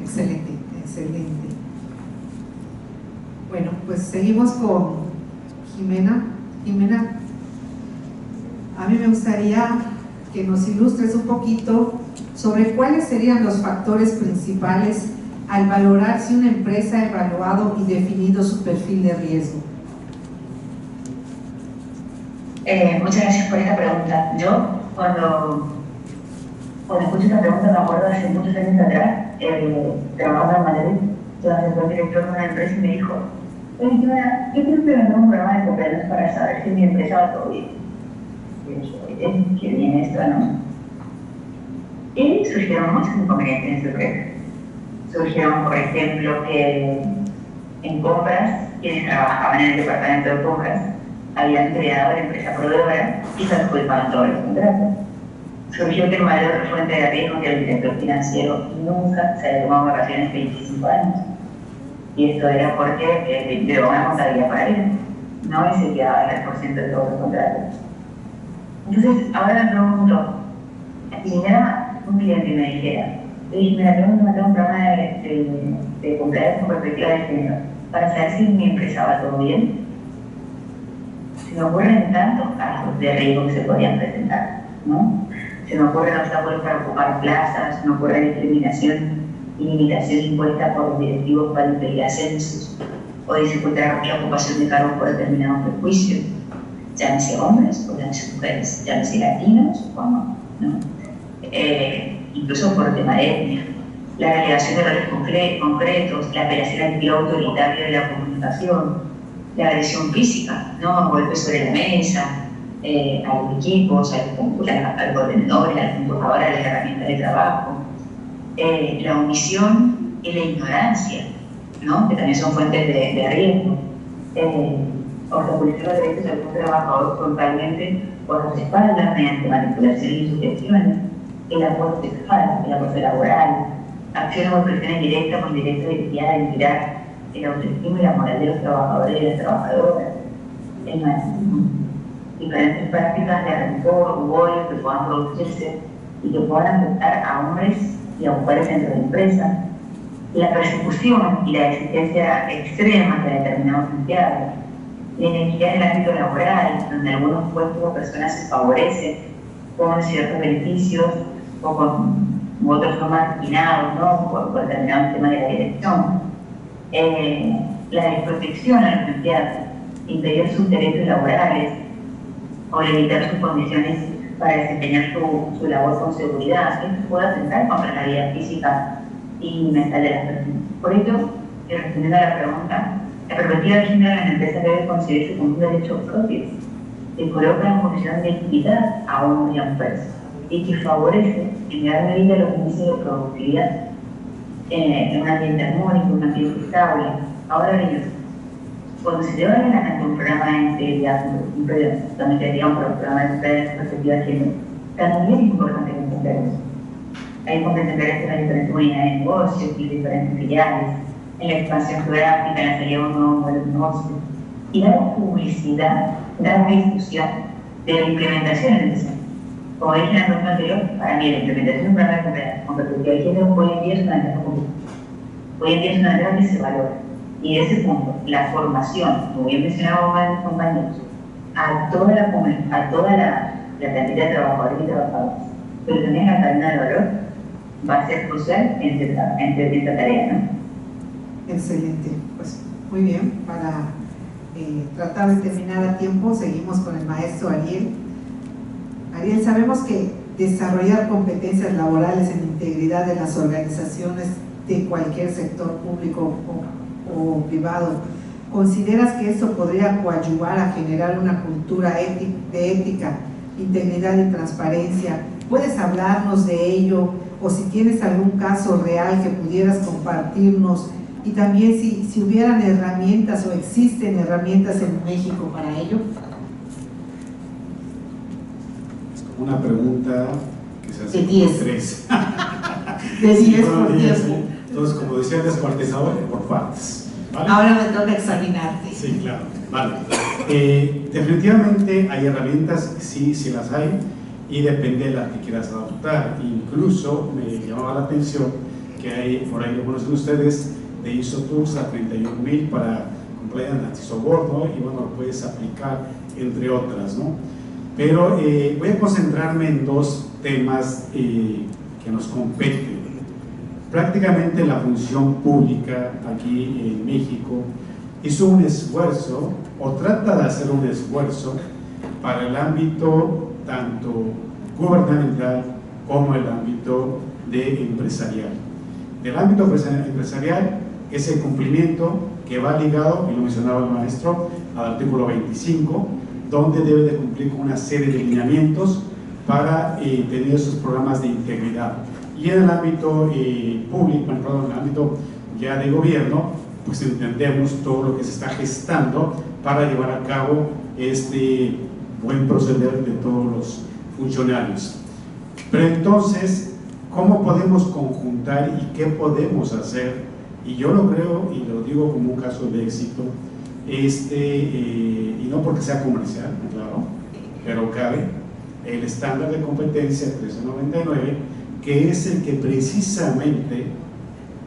excelente, excelente. Bueno, pues seguimos con Jimena. Jimena, a mí me gustaría que nos ilustres un poquito sobre cuáles serían los factores principales al valorar si una empresa ha evaluado y definido su perfil de riesgo. Muchas gracias por esta pregunta. Yo, cuando escucho esta pregunta, me acuerdo hace muchos años atrás, trabajando en Madrid, yo acercó el director de una empresa y me dijo: yo quiero implementar un programa de cumpleaños para saber si mi empresa va todo bien. Y yo, qué bien esto, ¿no? Y surgieron muchos inconvenientes en su empresa. Surgieron, por ejemplo, que en compras, quienes trabajaban en el departamento de compras habían creado la empresa proveedora y se adjudicaban todos los contratos. Surgió que el mayor fuente de riesgo, que el director financiero nunca se había tomado vacaciones 25 años. Y esto era porque le una contabilidad para él, ¿no? Y se quedaba el 3% de todos los contratos. Entonces, ahora me pregunto, si viniera un cliente y me dijera: mira, tengo que meter un programa de cumpleaños con perspectiva de género para saber si mi empresa va todo bien, se me ocurren tantos casos de riesgo que se podrían presentar, ¿no? Se me ocurren obstáculos para ocupar plazas, se me ocurre discriminación y limitación impuesta por directivos para impedir ascensos o dificultar la ocupación de cargos por determinados prejuicios, llámese hombres o llámese mujeres, llámese latinos o no, ¿no? Incluso por tema de etnia, la relegación de roles concretos, la apelación al estilo autoritario de la comunicación, la agresión física, ¿no? Golpes sobre la mesa, a los equipos, al coordinador, a la computadora, a las herramientas de trabajo, la omisión y la ignorancia, ¿no? Que también son fuentes de riesgo, obstaculizar los derechos de algún trabajador frontalmente por las espaldas mediante manipulaciones y sugestiones, el acoso sexual, el acoso laboral, acciones o presiones directas o indirectas dirigidas a inspirar el autoestima y la moral de los trabajadores y de las trabajadoras, el machismo, diferentes prácticas de rencor u odio que puedan producirse y que puedan afectar a hombres y a mujeres dentro de la empresa, la persecución y la exigencia extrema de determinados empleados, la inequidad en el ámbito laboral, donde algunos puestos o personas se favorecen con ciertos beneficios o con otros son marginados, ¿no? por determinados temas de la dirección, la desprotección a los empleados, impedir sus derechos laborales o limitar sus condiciones para desempeñar su labor con seguridad. Esto puede atentar contra la vida física y mental de las personas. Por ello, respondiendo a la pregunta, la perspectiva de género en la empresa debe considerarse como un derecho propio que coloca en posición de equidad a hombres y a mujeres y que favorece en gran medida los índices de productividad en un ambiente armónico, un ambiente estable. Ahora bien, cuando se lleva adelante un programa de integridad, donde sería un programa de perspectiva de género, también es importante comprender eso. Hay que comprender esto en las diferentes unidades de negocios y diferentes filiales, en la expansión geográfica, en la salida de un nuevo modelo de negocio, y dar publicidad, dar difusión de la implementación en el centro. Como dije en la pregunta anterior, para mí la implementación de un programa de con perspectiva de género hoy en día es una ventaja pública. Hoy en día es una ventaja que se valora. Y de ese punto, la formación, como bien mencionaba mis compañeros, a toda la cantidad de trabajadores y trabajadoras, pero también a la cadena de valor, va a ser crucial en esta tarea, ¿no? Excelente, pues muy bien. Para tratar de terminar a tiempo, seguimos con el maestro Ariel. Ariel, sabemos que desarrollar competencias laborales en integridad de las organizaciones de cualquier sector público o privado, ¿consideras que esto podría coadyuvar a generar una cultura de ética, integridad y transparencia? ¿Puedes hablarnos de ello? O si tienes algún caso real que pudieras compartirnos, y también si hubieran herramientas o existen herramientas en México para ello. Una pregunta que se hace de 10. por 3. De 10 sí, por 10. Entonces, como decía, descuartizado por partes, ¿vale? Ahora me toca examinarte. Sí, claro. Vale. Definitivamente hay herramientas, sí las hay, y depende de las que quieras adoptar. Incluso me llamaba la atención que que hay por ahí, algunos de ustedes, de ISO Tools a 31.000 para compliance anti-soborno, ¿no? Y bueno, lo puedes aplicar entre otras, ¿no? Pero voy a concentrarme en dos temas que nos competen. Prácticamente la función pública aquí en México hizo un esfuerzo, o trata de hacer un esfuerzo, para el ámbito tanto gubernamental como el ámbito empresarial. Del ámbito empresarial es el cumplimiento que va ligado, y lo mencionaba el maestro, al artículo 25, donde debe de cumplir con una serie de lineamientos para tener esos programas de integridad. Y en el ámbito público, en el ámbito ya de gobierno, pues entendemos todo lo que se está gestando para llevar a cabo este buen proceder de todos los funcionarios. Pero entonces, ¿cómo podemos conjuntar y qué podemos hacer? Y yo lo creo y lo digo como un caso de éxito, y no porque sea comercial, claro, pero cabe el estándar de competencia 1399, que es el que precisamente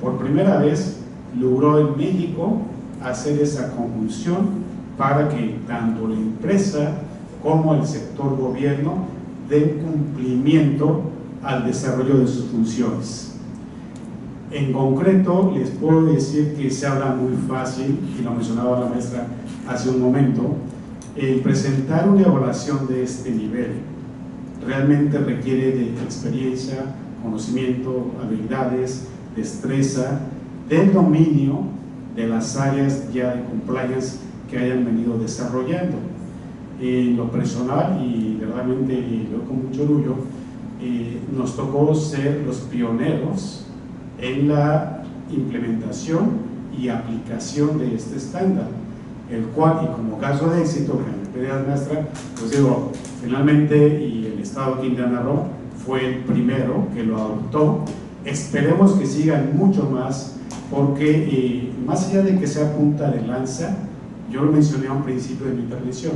por primera vez logró en México hacer esa conjunción para que tanto la empresa como el sector gobierno den cumplimiento al desarrollo de sus funciones. En concreto, les puedo decir que se habla muy fácil, y lo mencionaba la maestra hace un momento, el presentar una evaluación de este nivel realmente requiere de experiencia, conocimiento, habilidades, destreza, del dominio de las áreas ya de compliance que hayan venido desarrollando. En lo personal, y verdaderamente yo con mucho orgullo, nos tocó ser los pioneros en la implementación y aplicación de este estándar, el cual, y como caso de éxito, que me pedía la maestra, pues digo, finalmente, y el Estado de Quintana Roo fue el primero que lo adoptó. Esperemos que sigan mucho más, porque más allá de que sea punta de lanza, yo lo mencioné a un principio de mi intervención,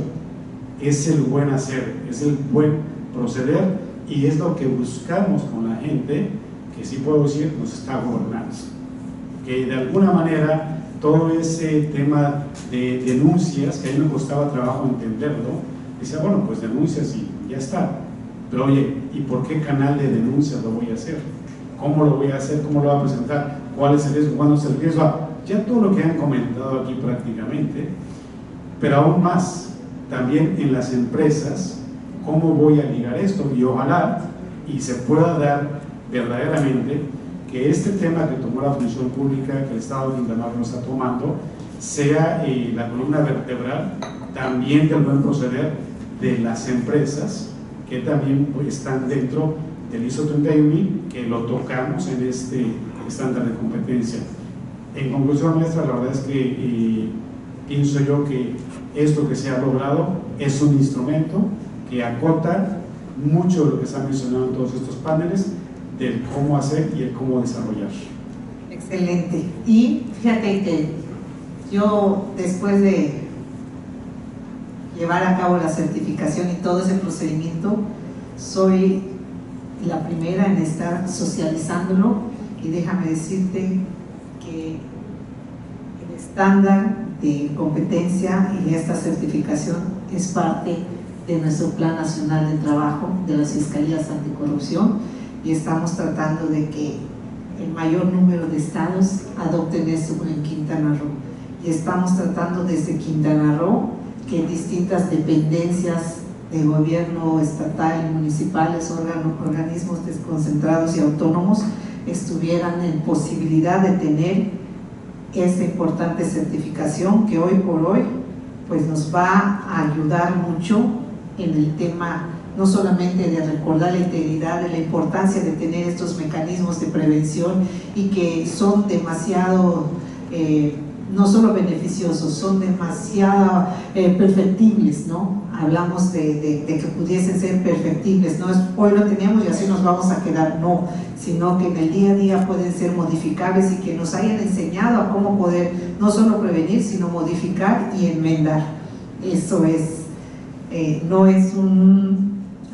es el buen hacer, es el buen proceder, y es lo que buscamos con la gente que, sí puedo decir, nos está gobernando, que de alguna manera todo ese tema de denuncias, que a mí me costaba trabajo entenderlo, decía, bueno, pues denuncias y ya está, pero oye, ¿y por qué canal de denuncias lo voy a hacer? ¿Cómo lo voy a hacer? ¿Cómo lo voy a presentar? ¿Cuál es el riesgo? ¿Cuándo es el riesgo? Ya todo lo que han comentado aquí prácticamente, pero aún más, también en las empresas, ¿cómo voy a ligar esto? Y ojalá y se pueda dar verdaderamente que este tema que tomó la función pública, que el Estado de Quintana Roo está tomando, sea la columna vertebral también del buen proceder de las empresas que también están dentro del ISO 31000, que lo tocamos en este estándar de competencia. En conclusión, maestra, la verdad es que pienso yo que esto que se ha logrado es un instrumento que acota mucho de lo que se ha mencionado en todos estos paneles, del cómo hacer y el cómo desarrollar. Excelente. Y fíjate que yo, después de llevar a cabo la certificación y todo ese procedimiento, soy la primera en estar socializándolo, y déjame decirte que el estándar de competencia y esta certificación es parte de nuestro Plan Nacional de Trabajo de las Fiscalías Anticorrupción, y estamos tratando de que el mayor número de estados adopten esto en Quintana Roo, y estamos tratando desde Quintana Roo que distintas dependencias de gobierno estatal y municipales, organismos desconcentrados y autónomos estuvieran en posibilidad de tener esta importante certificación, que hoy por hoy pues nos va a ayudar mucho en el tema no solamente de recordar la integridad, de la importancia de tener estos mecanismos de prevención, y que son demasiado no solo beneficiosos, son demasiado perfectibles, ¿no? Hablamos de que pudiesen ser perfectibles, no es hoy lo tenemos y así nos vamos a quedar, no, sino que en el día a día pueden ser modificables, y que nos hayan enseñado a cómo poder no solo prevenir, sino modificar y enmendar. Eso es, no es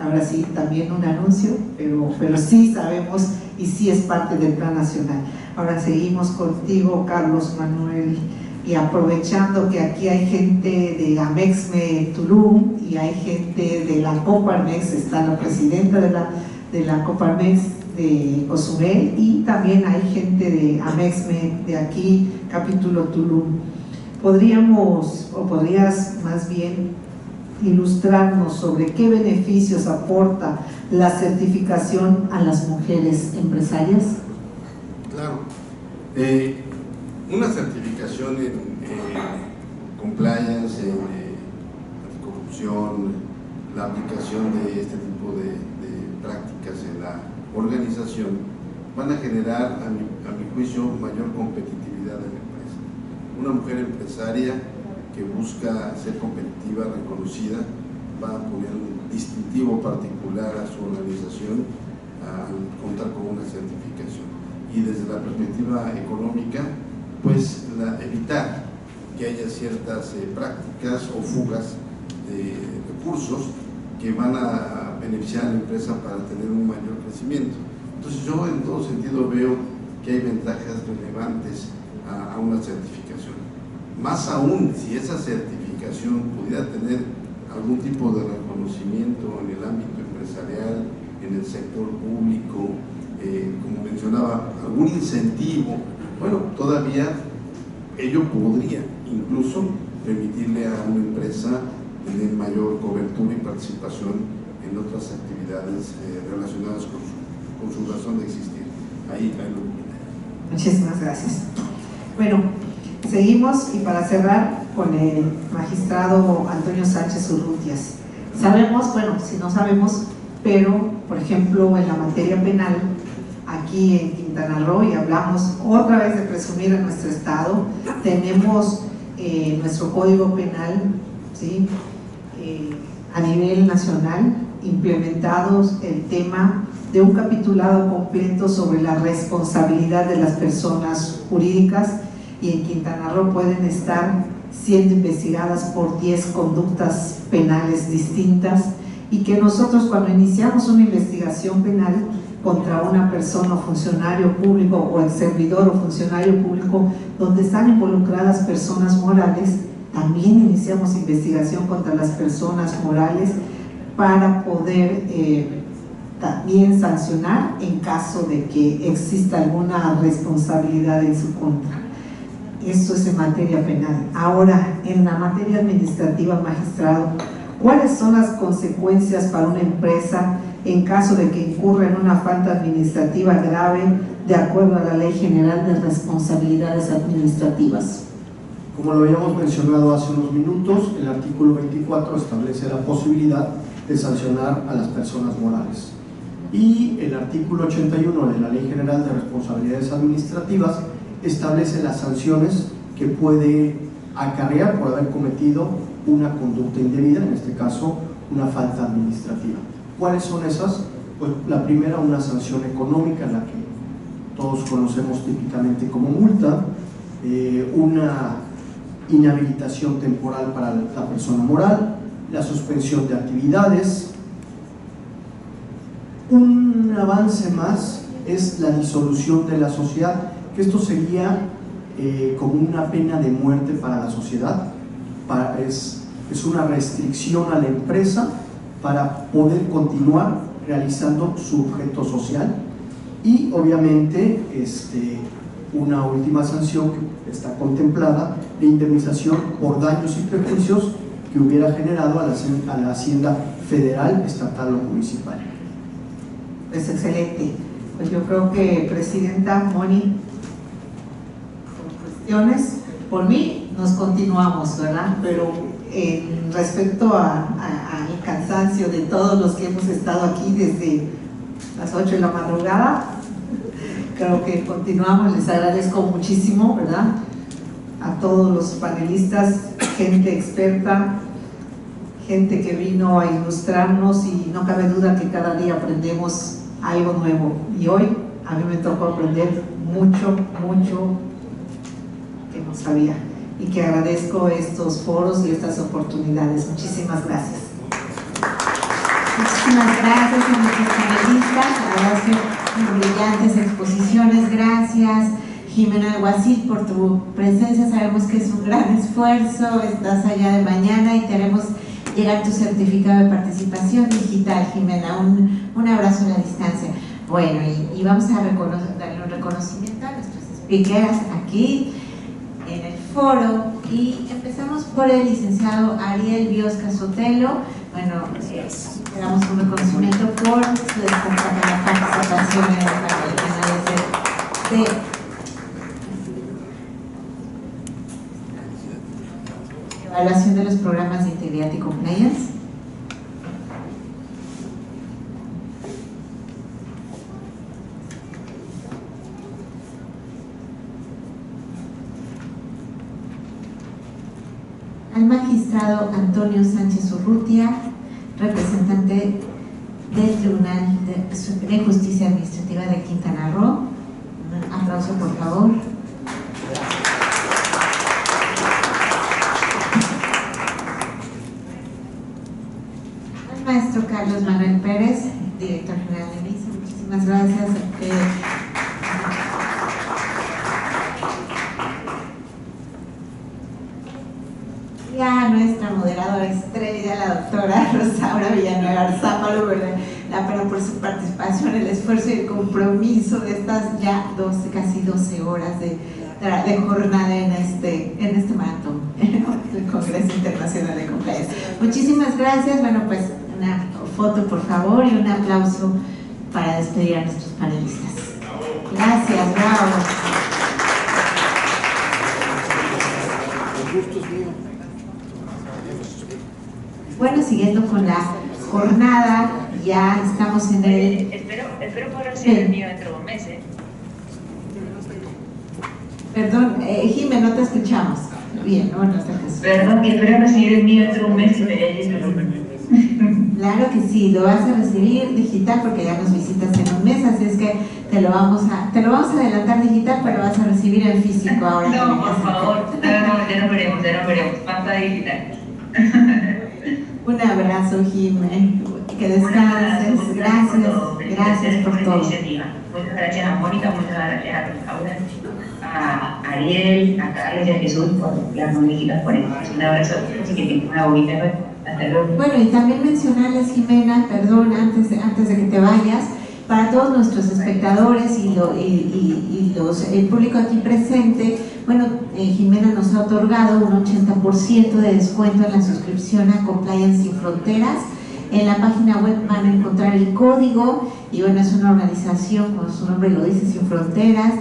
ahora sí, también un anuncio, pero sí sabemos y sí es parte del Plan Nacional. Ahora seguimos contigo, Carlos Manuel, y aprovechando que aquí hay gente de Amexme Tulum y hay gente de la Coparmex, está la presidenta de la Coparmex de Cozumel, y también hay gente de Amexme de aquí, capítulo Tulum. ¿Podrías más bien ilustrarnos sobre qué beneficios aporta la certificación a las mujeres empresarias? Claro, una certificación en compliance, en anticorrupción, la aplicación de este tipo de prácticas en la organización van a generar, a mi juicio, mayor competitividad de la empresa. Una mujer empresaria que busca ser competitiva, reconocida, va a poner un distintivo particular a su organización al contar con una certificación. Y desde la perspectiva económica, pues evitar que haya ciertas prácticas o fugas de recursos que van a beneficiar a la empresa para tener un mayor crecimiento. Entonces yo en todo sentido veo que hay ventajas relevantes a una certificación. Más aún si esa certificación pudiera tener algún tipo de reconocimiento en el ámbito empresarial, en el sector público, como mencionaba, algún incentivo, bueno, todavía ello podría incluso permitirle a una empresa tener mayor cobertura y participación en otras actividades relacionadas con su razón de existir. Ahí lo pone. Muchísimas gracias. Bueno, seguimos, y para cerrar con el magistrado Antonio Sánchez Urrutias. Sabemos, bueno, si no sabemos, pero por ejemplo en la materia penal, aquí en Quintana Roo, y hablamos otra vez de presumir a nuestro estado, tenemos nuestro código penal, ¿sí? A nivel nacional, implementados el tema de un capitulado completo sobre la responsabilidad de las personas jurídicas, y en Quintana Roo pueden estar siendo investigadas por 10 conductas penales distintas, y que nosotros cuando iniciamos una investigación penal contra una persona o funcionario público o ex servidor o funcionario público donde están involucradas personas morales, también iniciamos investigación contra las personas morales para poder también sancionar en caso de que exista alguna responsabilidad en su contra. Esto es en materia penal. Ahora, en la materia administrativa, magistrado, ¿cuáles son las consecuencias para una empresa en caso de que incurra en una falta administrativa grave de acuerdo a la Ley General de Responsabilidades Administrativas? Como lo habíamos mencionado hace unos minutos, el artículo 24 establece la posibilidad de sancionar a las personas morales, y el artículo 81 de la Ley General de Responsabilidades Administrativas establece las sanciones que puede acarrear por haber cometido una conducta indebida, en este caso una falta administrativa. ¿Cuáles son esas? Pues la primera, una sanción económica, la que todos conocemos típicamente como multa, una inhabilitación temporal para la persona moral, la suspensión de actividades. Un avance más es la disolución de la sociedad, que esto sería como una pena de muerte para la sociedad. Es una restricción a la empresa para poder continuar realizando su objeto social. Y obviamente una última sanción que está contemplada, de indemnización por daños y perjuicios que hubiera generado a la Hacienda Federal, Estatal o Municipal. Pues excelente. Pues yo creo que, Presidenta Moni, con cuestiones, por mí nos continuamos, ¿verdad? Pero respecto al cansancio de todos los que hemos estado aquí desde las 8 de la madrugada, creo que continuamos. Les agradezco muchísimo, ¿verdad?, a todos los panelistas, gente experta, gente que vino a ilustrarnos, y no cabe duda que cada día aprendemos algo nuevo, y hoy a mí me tocó aprender mucho que no sabía, y que agradezco estos foros y estas oportunidades. Muchísimas gracias. Muchísimas gracias a nuestros panelistas. Gracias. brillantes exposiciones. Gracias, Jimena Alguacil, por tu presencia. Sabemos que es un gran esfuerzo, estás allá de mañana y te haremos llegar tu certificado de participación digital, Jimena. Un abrazo a la distancia. Bueno, y vamos a darle un reconocimiento a nuestros speakers aquí en el foro, y empezamos por el licenciado Ariel Biosca Sotelo. Bueno, le damos un reconocimiento por su destacada participación en el panel de evaluación de los programas de integridad y compliance. Al magistrado Antonio Sánchez Urrutia, representante del Tribunal de Justicia Administrativa de Quintana Roo. Un aplauso, por favor. Al maestro Carlos Manuel Pérez, director general de MISA. Muchísimas gracias. Y a nuestra moderadora estrella, la doctora Rosaura Villanueva Arzápalo, pero por su participación, el esfuerzo y el compromiso de estas ya casi 12 horas de jornada en este maratón del Congreso Internacional de Compliance. Muchísimas gracias. Bueno, pues una foto, por favor, y un aplauso para despedir a nuestros panelistas. Gracias, bravo. Bueno, siguiendo con la jornada, ya estamos en el... Espero poder recibir el mío dentro de un mes, ¿eh? Perdón, Jimé, no te escuchamos. Bien, no te escuchamos. Perdón, que espero recibir el mío dentro de un mes y Claro que sí, lo vas a recibir digital porque ya nos visitas en un mes, así es que te lo vamos a adelantar digital, pero vas a recibir en físico ahora. No, por favor, ya nos veremos, pasta digital. Un abrazo, Jimé, que descanses. Gracias por todo. Muchas gracias a Mónica, muchas gracias a Rosaura, a Ariel, a Carlos y a Jesús por las magníficas ponencias. Un abrazo a todos y que tengan una bonita noche. Hasta luego. Bueno, y también mencionarles, Jimena, perdón, antes de que te vayas, para todos nuestros espectadores y el público aquí presente, bueno, Jimena nos ha otorgado un 80% de descuento en la suscripción a Compliance Sin Fronteras. En la página web van a encontrar el código, y bueno, es una organización, como su nombre lo dice, Sin Fronteras,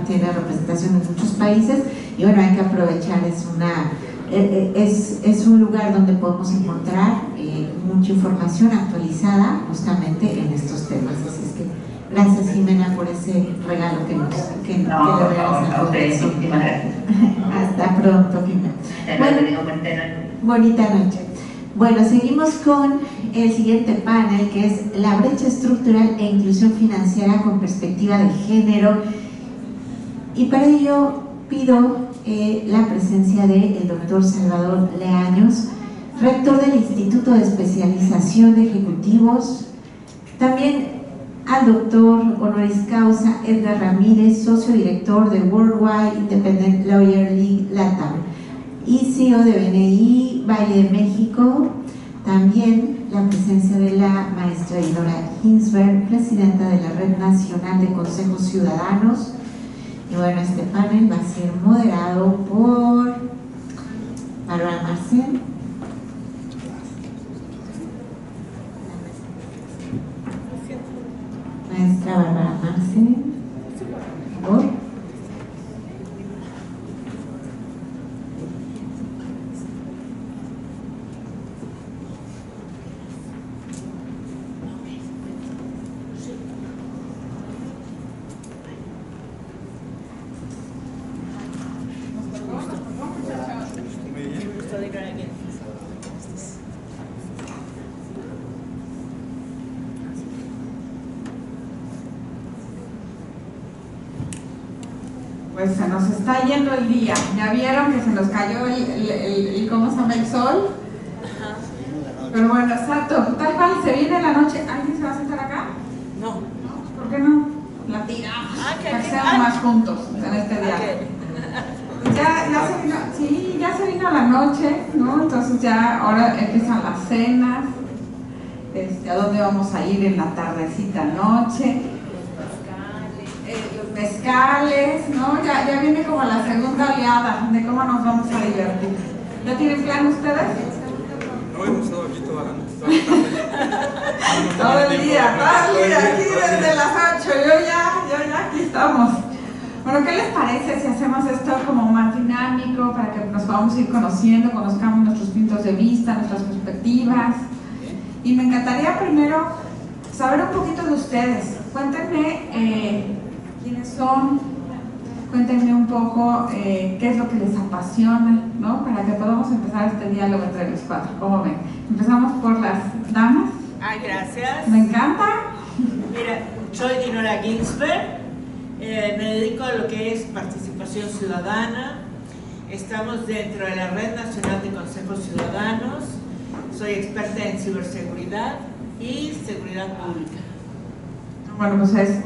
tiene representación en muchos países, y bueno, hay que aprovechar, es un lugar donde podemos encontrar mucha información actualizada justamente en estos temas. Así es que gracias, Jimena, por ese regalo que le regalas a ustedes. Muchísimas gracias. Hasta pronto, Jimena. Bueno, bonita noche. Bueno, seguimos con el siguiente panel, que es la brecha estructural e inclusión financiera con perspectiva de género, y para ello pido la presencia del doctor Salvador Leaños, rector del Instituto de Especialización de Ejecutivos, también al doctor honoris causa Edgar Ramírez, socio director de Worldwide Independent Lawyer League LATAM y CEO de BNI Valle de México. También la presencia de la maestra Dinora Hinsberg, presidenta de la Red Nacional de Consejos Ciudadanos. Y bueno, este panel va a ser moderado por Bárbara Marcén. Maestra Bárbara Marcén, por favor. Pues se nos está yendo el día. ¿Ya vieron que se nos cayó ¿cómo se llama? El sol? Pero bueno, exacto. Tal cual, se viene la noche. ¿Alguien se va a sentar acá? No. ¿por qué no la tiramos? Para que sean más juntos en este diálogo. Ya se vino la noche, ¿no? Entonces ya ahora empiezan las cenas, a dónde vamos a ir en la tardecita noche, los mezcales, ¿no? Ya viene como la segunda oleada de cómo nos vamos a divertir. ¿Ya tienen plan ustedes? No, hemos estado aquí toda la noche, todo el día, aquí desde las 8, yo ya aquí estamos. Bueno, ¿qué les parece si hacemos esto como más dinámico para que nos podamos ir conociendo, conozcamos nuestros puntos de vista, nuestras perspectivas? Y me encantaría primero saber un poquito de ustedes. Cuéntenme quiénes son, cuéntenme un poco qué es lo que les apasiona, ¿no? Para que podamos empezar este diálogo entre los cuatro. ¿Cómo ven? Empezamos por las damas. Ay, gracias. Me encanta. Mira, soy Dinora Ginsberg. Me dedico a lo que es participación ciudadana. Estamos dentro de la Red Nacional de Consejos Ciudadanos. Soy experta en ciberseguridad y seguridad pública. Bueno, pues es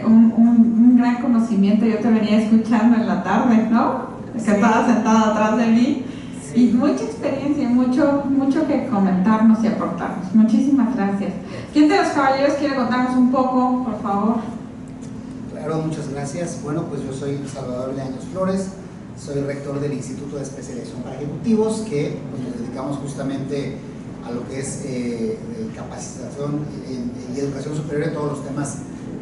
un gran conocimiento. Yo te venía escuchando en la tarde, ¿no? Sí. Que estabas sentada atrás de mí. Sí. Y mucha experiencia y mucho que comentarnos y aportarnos. Muchísimas gracias. ¿Quién de los caballeros quiere contarnos un poco, por favor? Claro, muchas gracias. Bueno, pues yo soy Salvador Leaños Flores, soy rector del Instituto de Especialización para Ejecutivos, que pues, nos dedicamos justamente a lo que es capacitación y educación superior en todos los temas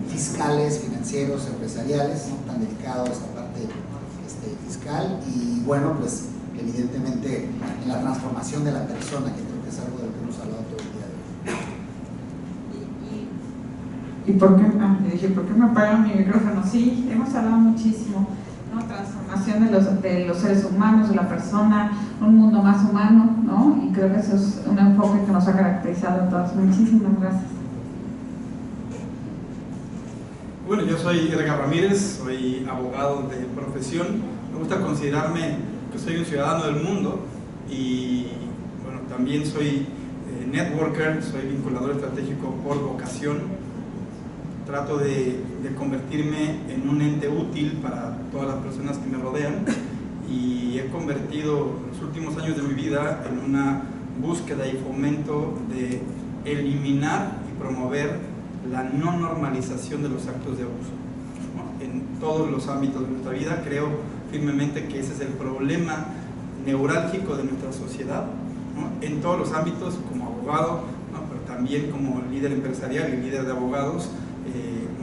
fiscales, financieros, empresariales, ¿no? Tan delicado esta parte fiscal y bueno, pues evidentemente en la transformación de la persona, que creo que es algo de lo que hemos hablado todo el día de hoy. ¿Y por qué? Dije, ¿por qué me apagan mi micrófono? Sí, hemos hablado muchísimo, ¿no? Transformación de los seres humanos, de la persona, un mundo más humano, ¿no? Y creo que eso es un enfoque que nos ha caracterizado a todos. Muchísimas gracias. Bueno, yo soy Edgar Ramírez, soy abogado de profesión. Me gusta considerarme que soy un ciudadano del mundo y bueno, también soy networker, soy vinculador estratégico por vocación. Trato de convertirme en un ente útil para todas las personas que me rodean y he convertido los últimos años de mi vida en una búsqueda y fomento de eliminar y promover la no normalización de los actos de abuso, ¿no? En todos los ámbitos de nuestra vida. Creo firmemente que ese es el problema neurálgico de nuestra sociedad, ¿no? En todos los ámbitos, como abogado, ¿no? Pero también como líder empresarial y líder de abogados.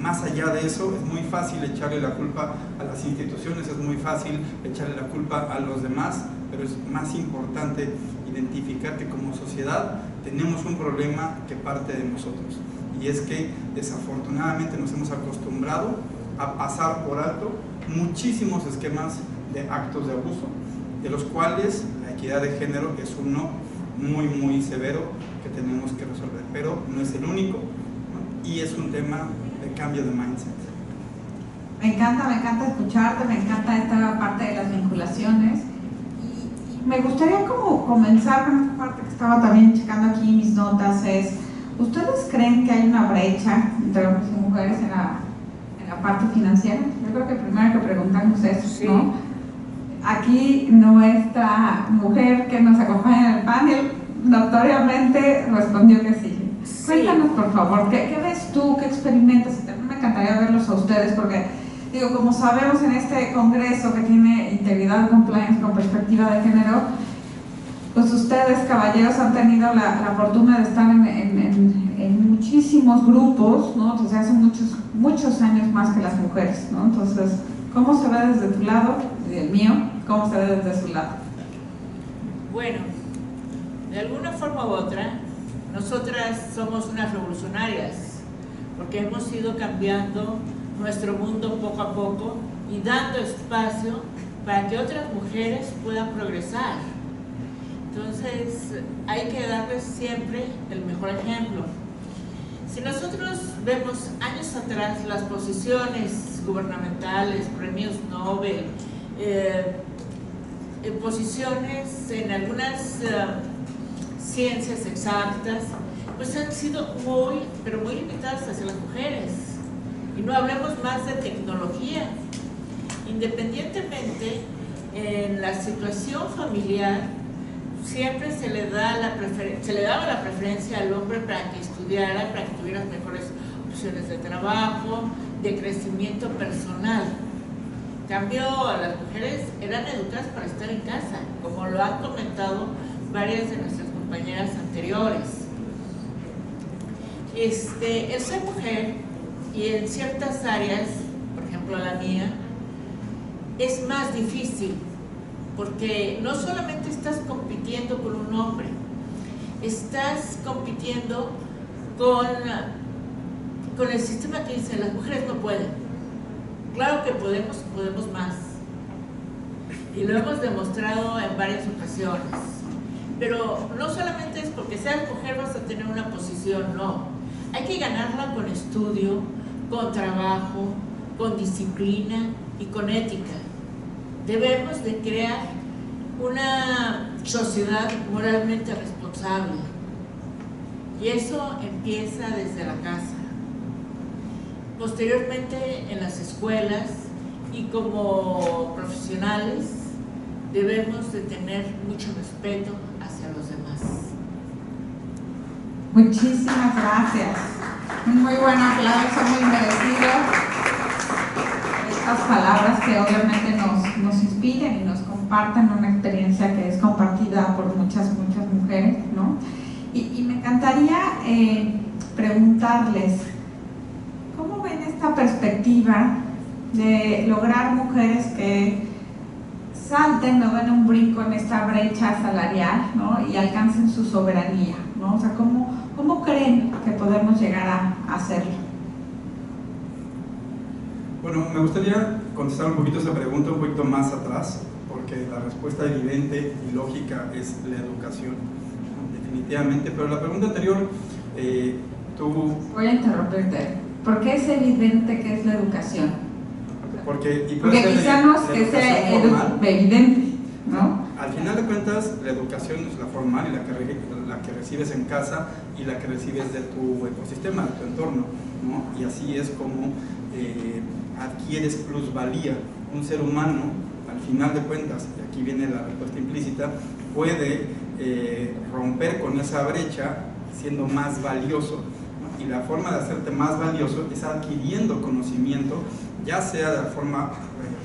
Más allá de eso, es muy fácil echarle la culpa a las instituciones, es muy fácil echarle la culpa a los demás, pero es más importante identificar que como sociedad tenemos un problema que parte de nosotros, y es que desafortunadamente nos hemos acostumbrado a pasar por alto muchísimos esquemas de actos de abuso, de los cuales la equidad de género es uno muy severo que tenemos que resolver, pero no es el único, ¿no? Y es un tema de cambio de mindset. Me encanta escucharte, me encanta esta parte de las vinculaciones y me gustaría como comenzar con esta parte que estaba también checando aquí mis notas. Es, ¿ustedes creen que hay una brecha entre hombres y mujeres en la parte financiera? Yo creo que primero que preguntamos eso, sí, ¿no? Aquí nuestra mujer que nos acompaña en el panel notoriamente respondió que sí. Sí. Cuéntanos, por favor, ¿qué ves tú, qué experimentas? También me encantaría verlos a ustedes, porque, digo, como sabemos en este congreso que tiene integridad, compliance con perspectiva de género, pues ustedes, caballeros, han tenido la fortuna de estar en muchísimos grupos, ¿no? Desde hace muchos años más que las mujeres, ¿no? Entonces, ¿cómo se ve desde tu lado y el mío? ¿Cómo se ve desde su lado? Bueno, de alguna forma u otra, nosotras somos unas revolucionarias, porque hemos ido cambiando nuestro mundo poco a poco y dando espacio para que otras mujeres puedan progresar. Entonces, hay que darles siempre el mejor ejemplo. Si nosotros vemos años atrás las posiciones gubernamentales, premios Nobel, posiciones en algunas ciencias exactas, pues han sido muy limitadas hacia las mujeres. Y no hablemos más de tecnología. Independientemente, en la situación familiar, siempre se le daba la preferencia al hombre para que estudiara, para que tuviera mejores opciones de trabajo, de crecimiento personal. En cambio, las mujeres eran educadas para estar en casa, como lo han comentado varias de nuestras compañeras anteriores. El ser mujer, y en ciertas áreas, por ejemplo la mía, es más difícil, porque no solamente estás compitiendo con un hombre, estás compitiendo con el sistema que dice las mujeres no pueden. Claro que podemos más, y lo hemos demostrado en varias ocasiones, pero no solamente es porque seas mujer vas a tener una posición, no. Hay que ganarla con estudio, con trabajo, con disciplina y con ética. Debemos de crear una sociedad moralmente responsable, y eso empieza desde la casa. Posteriormente en las escuelas, y como profesionales debemos de tener mucho respeto hacia los demás. Muchísimas gracias. Un muy buen aplauso, muy merecido. Estas palabras que obviamente nos inspiran y nos comparten una experiencia que es compartida por muchas mujeres, ¿no? Y me encantaría preguntarles, ¿cómo ven esta perspectiva de lograr mujeres que salten, no den un brinco en esta brecha salarial, ¿no? Y alcancen su soberanía, ¿no? O sea, ¿cómo creen que podemos llegar a hacerlo? Bueno, me gustaría contestar un poquito esa pregunta un poquito más atrás, porque la respuesta evidente y lógica es la educación, definitivamente. Pero la pregunta anterior, Voy a interrumpirte. ¿Por qué es evidente que es la educación? Porque quizá no es que sea evidente, ¿no? Al final de cuentas, la educación es la formal y la que recibes en casa y la que recibes de tu ecosistema, de tu entorno, ¿no? Y así es como adquieres plusvalía. Un ser humano, al final de cuentas, y aquí viene la respuesta implícita, puede romper con esa brecha siendo más valioso, ¿no? Y la forma de hacerte más valioso es adquiriendo conocimiento, ya sea de forma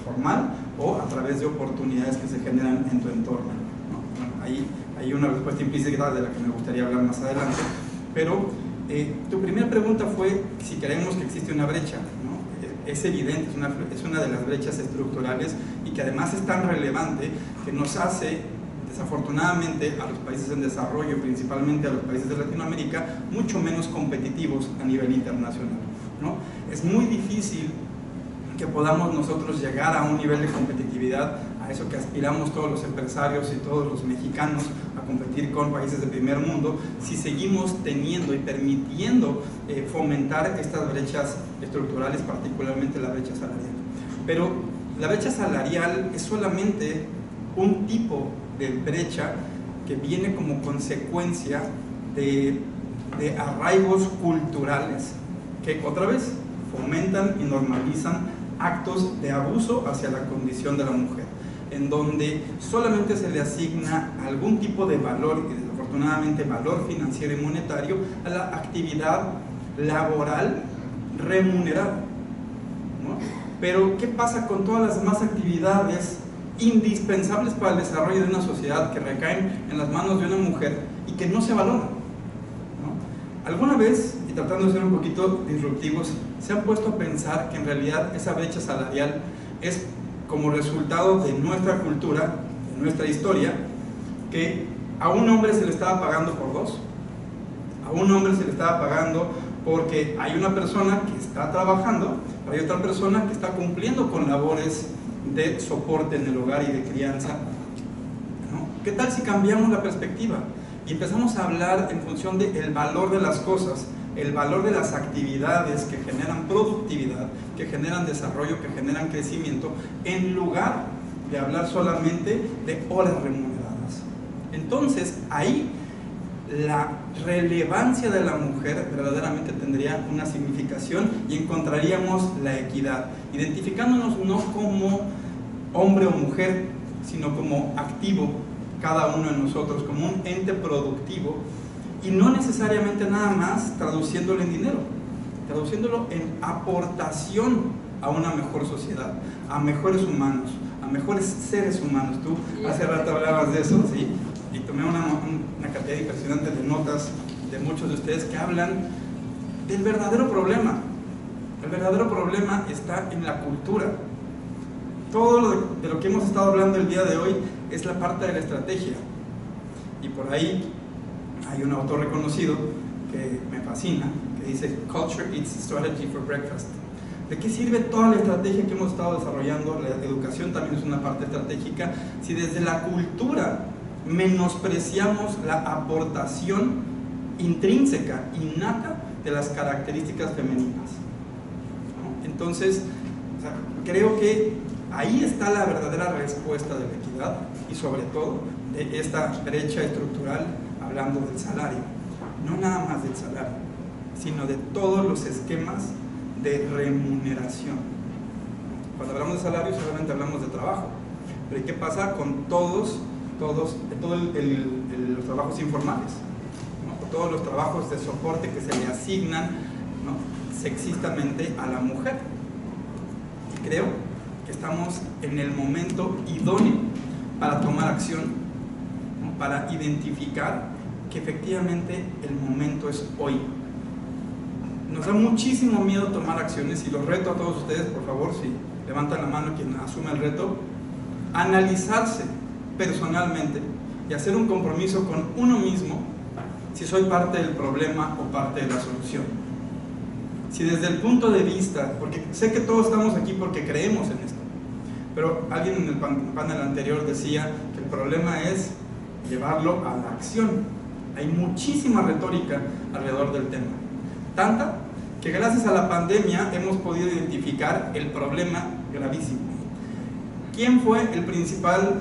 formal o a través de oportunidades que se generan en tu entorno, ¿no? Bueno, ahí hay una respuesta implícita de la que me gustaría hablar más adelante, pero tu primera pregunta fue si creemos que existe una brecha, ¿no? Es evidente, es una de las brechas estructurales y que además es tan relevante que nos hace, desafortunadamente, a los países en desarrollo, principalmente a los países de Latinoamérica, mucho menos competitivos a nivel internacional, ¿no? Es muy difícil que podamos nosotros llegar a un nivel de competitividad, a eso que aspiramos todos los empresarios y todos los mexicanos a competir con países de primer mundo, si seguimos teniendo y permitiendo fomentar estas brechas estructurales, particularmente la brecha salarial. Pero la brecha salarial es solamente un tipo de brecha que viene como consecuencia de arraigos culturales que otra vez fomentan y normalizan actos de abuso hacia la condición de la mujer, en donde solamente se le asigna algún tipo de valor, y desafortunadamente valor financiero y monetario, a la actividad laboral remunerada, ¿no? Pero ¿qué pasa con todas las demás actividades indispensables para el desarrollo de una sociedad que recaen en las manos de una mujer y que no se valoran, ¿no? ¿Alguna vez, y tratando de ser un poquito disruptivos, se han puesto a pensar que en realidad esa brecha salarial es como resultado de nuestra cultura, de nuestra historia, que a un hombre se le estaba pagando por dos? A un hombre se le estaba pagando porque hay una persona que está trabajando, pero hay otra persona que está cumpliendo con labores de soporte en el hogar y de crianza, ¿no? ¿Qué tal si cambiamos la perspectiva y empezamos a hablar en función del valor de las cosas, el valor de las actividades que generan productividad, que generan desarrollo, que generan crecimiento, en lugar de hablar solamente de horas remuneradas? Entonces, ahí la relevancia de la mujer verdaderamente tendría una significación y encontraríamos la equidad, identificándonos no como hombre o mujer, sino como activo, cada uno de nosotros, como un ente productivo, y no necesariamente nada más traduciéndolo en dinero, traduciéndolo en aportación a una mejor sociedad, a mejores humanos, a mejores seres humanos. Tú hace rato hablabas de eso, ¿sí? Y tomé una cantidad impresionante de notas de muchos de ustedes que hablan del verdadero problema. El verdadero problema está en la cultura. Todo de lo que hemos estado hablando el día de hoy es la parte de la estrategia. Y por ahí hay un autor reconocido que me fascina, que dice Culture eats strategy for breakfast. ¿De qué sirve toda la estrategia que hemos estado desarrollando? La educación también es una parte estratégica. Si desde la cultura menospreciamos la aportación intrínseca, innata de las características femeninas, ¿no? Entonces, creo que ahí está la verdadera respuesta de la equidad y sobre todo de esta brecha estructural, hablando del salario, no nada más del salario, sino de todos los esquemas de remuneración. Cuando hablamos de salario solamente hablamos de trabajo, pero ¿qué pasa con todos los trabajos informales, ¿no? Todos los trabajos de soporte que se le asignan, ¿no?, sexistamente a la mujer? Y creo que estamos en el momento idóneo para tomar acción, ¿no?, para identificar que efectivamente el momento es hoy. Nos da muchísimo miedo tomar acciones y los reto a todos ustedes, por favor, si levantan la mano quien asume el reto, analizarse personalmente y hacer un compromiso con uno mismo si soy parte del problema o parte de la solución. Si desde el punto de vista, porque sé que todos estamos aquí porque creemos en esto, pero alguien en el panel anterior decía que el problema es llevarlo a la acción. Hay muchísima retórica alrededor del tema, tanta que gracias a la pandemia hemos podido identificar el problema gravísimo. ¿Quién fue el principal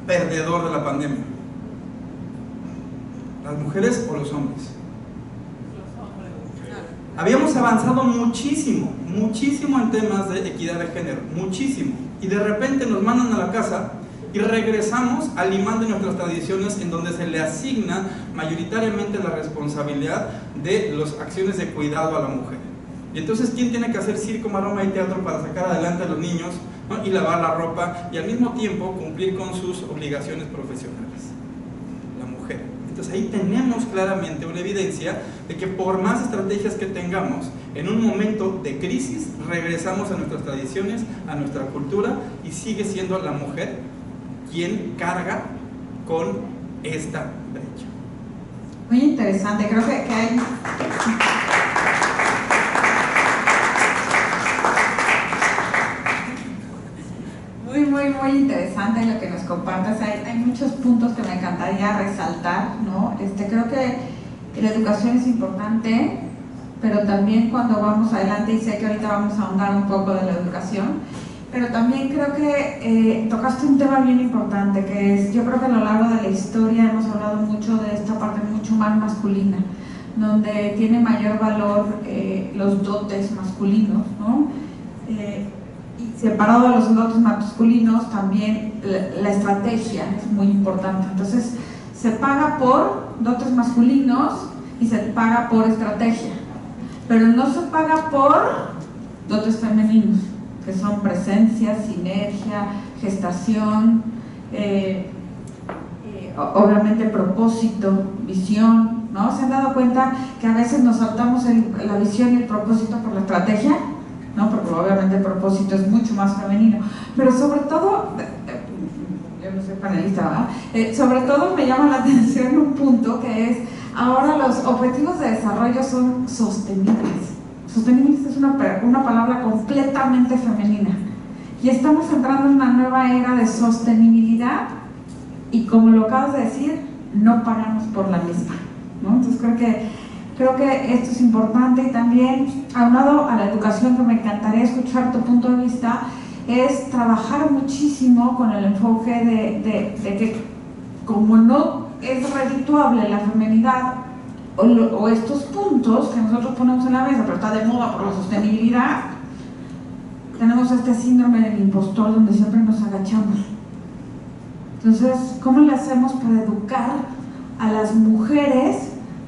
perdedor de la pandemia? ¿Las mujeres o los hombres? Habíamos avanzado muchísimo en temas de equidad de género, muchísimo, y de repente nos mandan a la casa y regresamos al imán de nuestras tradiciones, en donde se le asigna mayoritariamente la responsabilidad de las acciones de cuidado a la mujer. Y entonces, ¿quién tiene que hacer circo, maroma y teatro para sacar adelante a los niños, ¿no?, y lavar la ropa y al mismo tiempo cumplir con sus obligaciones profesionales? La mujer. Entonces ahí tenemos claramente una evidencia de que por más estrategias que tengamos, en un momento de crisis regresamos a nuestras tradiciones, a nuestra cultura, y sigue siendo la mujer quien carga con esta brecha. Muy interesante, creo que hay... Muy interesante lo que nos compartes. Hay muchos puntos que me encantaría resaltar, ¿no? Creo que la educación es importante, pero también cuando vamos adelante, y sé que ahorita vamos a ahondar un poco de la educación, pero también creo que tocaste un tema bien importante, que es, yo creo que a lo largo de la historia hemos hablado mucho de esta parte mucho más masculina, donde tiene mayor valor los dotes masculinos, ¿no? Y separado de los dotes masculinos, también la estrategia es muy importante. Entonces, se paga por dotes masculinos y se paga por estrategia, pero no se paga por dotes femeninos, que son presencia, sinergia, gestación, obviamente propósito, visión, ¿no? ¿Se han dado cuenta que a veces nos saltamos la visión y el propósito por la estrategia? ¿No? Porque obviamente el propósito es mucho más femenino, pero sobre todo, yo no soy panelista, ¿verdad? Sobre todo me llama la atención un punto que es, ahora los objetivos de desarrollo son sostenibles. Sostenibles es una palabra completamente femenina, y estamos entrando en una nueva era de sostenibilidad, y como lo acabas de decir, no pagamos por la misma, ¿no? Entonces creo que esto es importante. Y también, aunado a la educación, que me encantaría escuchar tu punto de vista, es trabajar muchísimo con el enfoque de que como no es redituable la feminidad o estos puntos que nosotros ponemos en la mesa, pero está de moda por la sostenibilidad, tenemos este síndrome del impostor donde siempre nos agachamos. Entonces, ¿cómo le hacemos para educar a las mujeres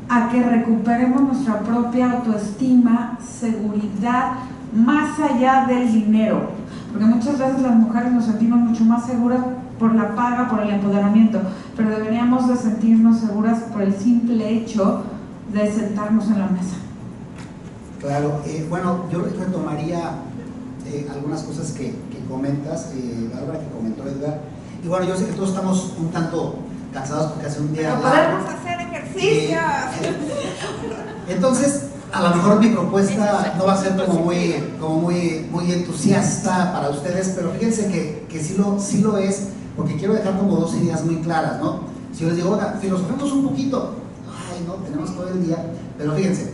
a que recuperemos nuestra propia autoestima, seguridad, más allá del dinero? Porque muchas veces las mujeres nos sentimos mucho más seguras por la paga, por el empoderamiento, pero deberíamos de sentirnos seguras por el simple hecho de sentarnos en la mesa. Claro, bueno, yo retomaría algunas cosas que comentas, Bárbara, que comentó Edgar. Y bueno, yo sé que todos estamos un tanto cansados porque hace un día pero largo. podemos hacer ejercicio. Entonces, a lo mejor mi propuesta no va a ser como muy entusiasta para ustedes, pero fíjense que sí lo es, porque quiero dejar como dos ideas muy claras, ¿no? Si yo les digo, oiga, filosofemos un poquito, ay, no, tenemos todo el día, pero fíjense,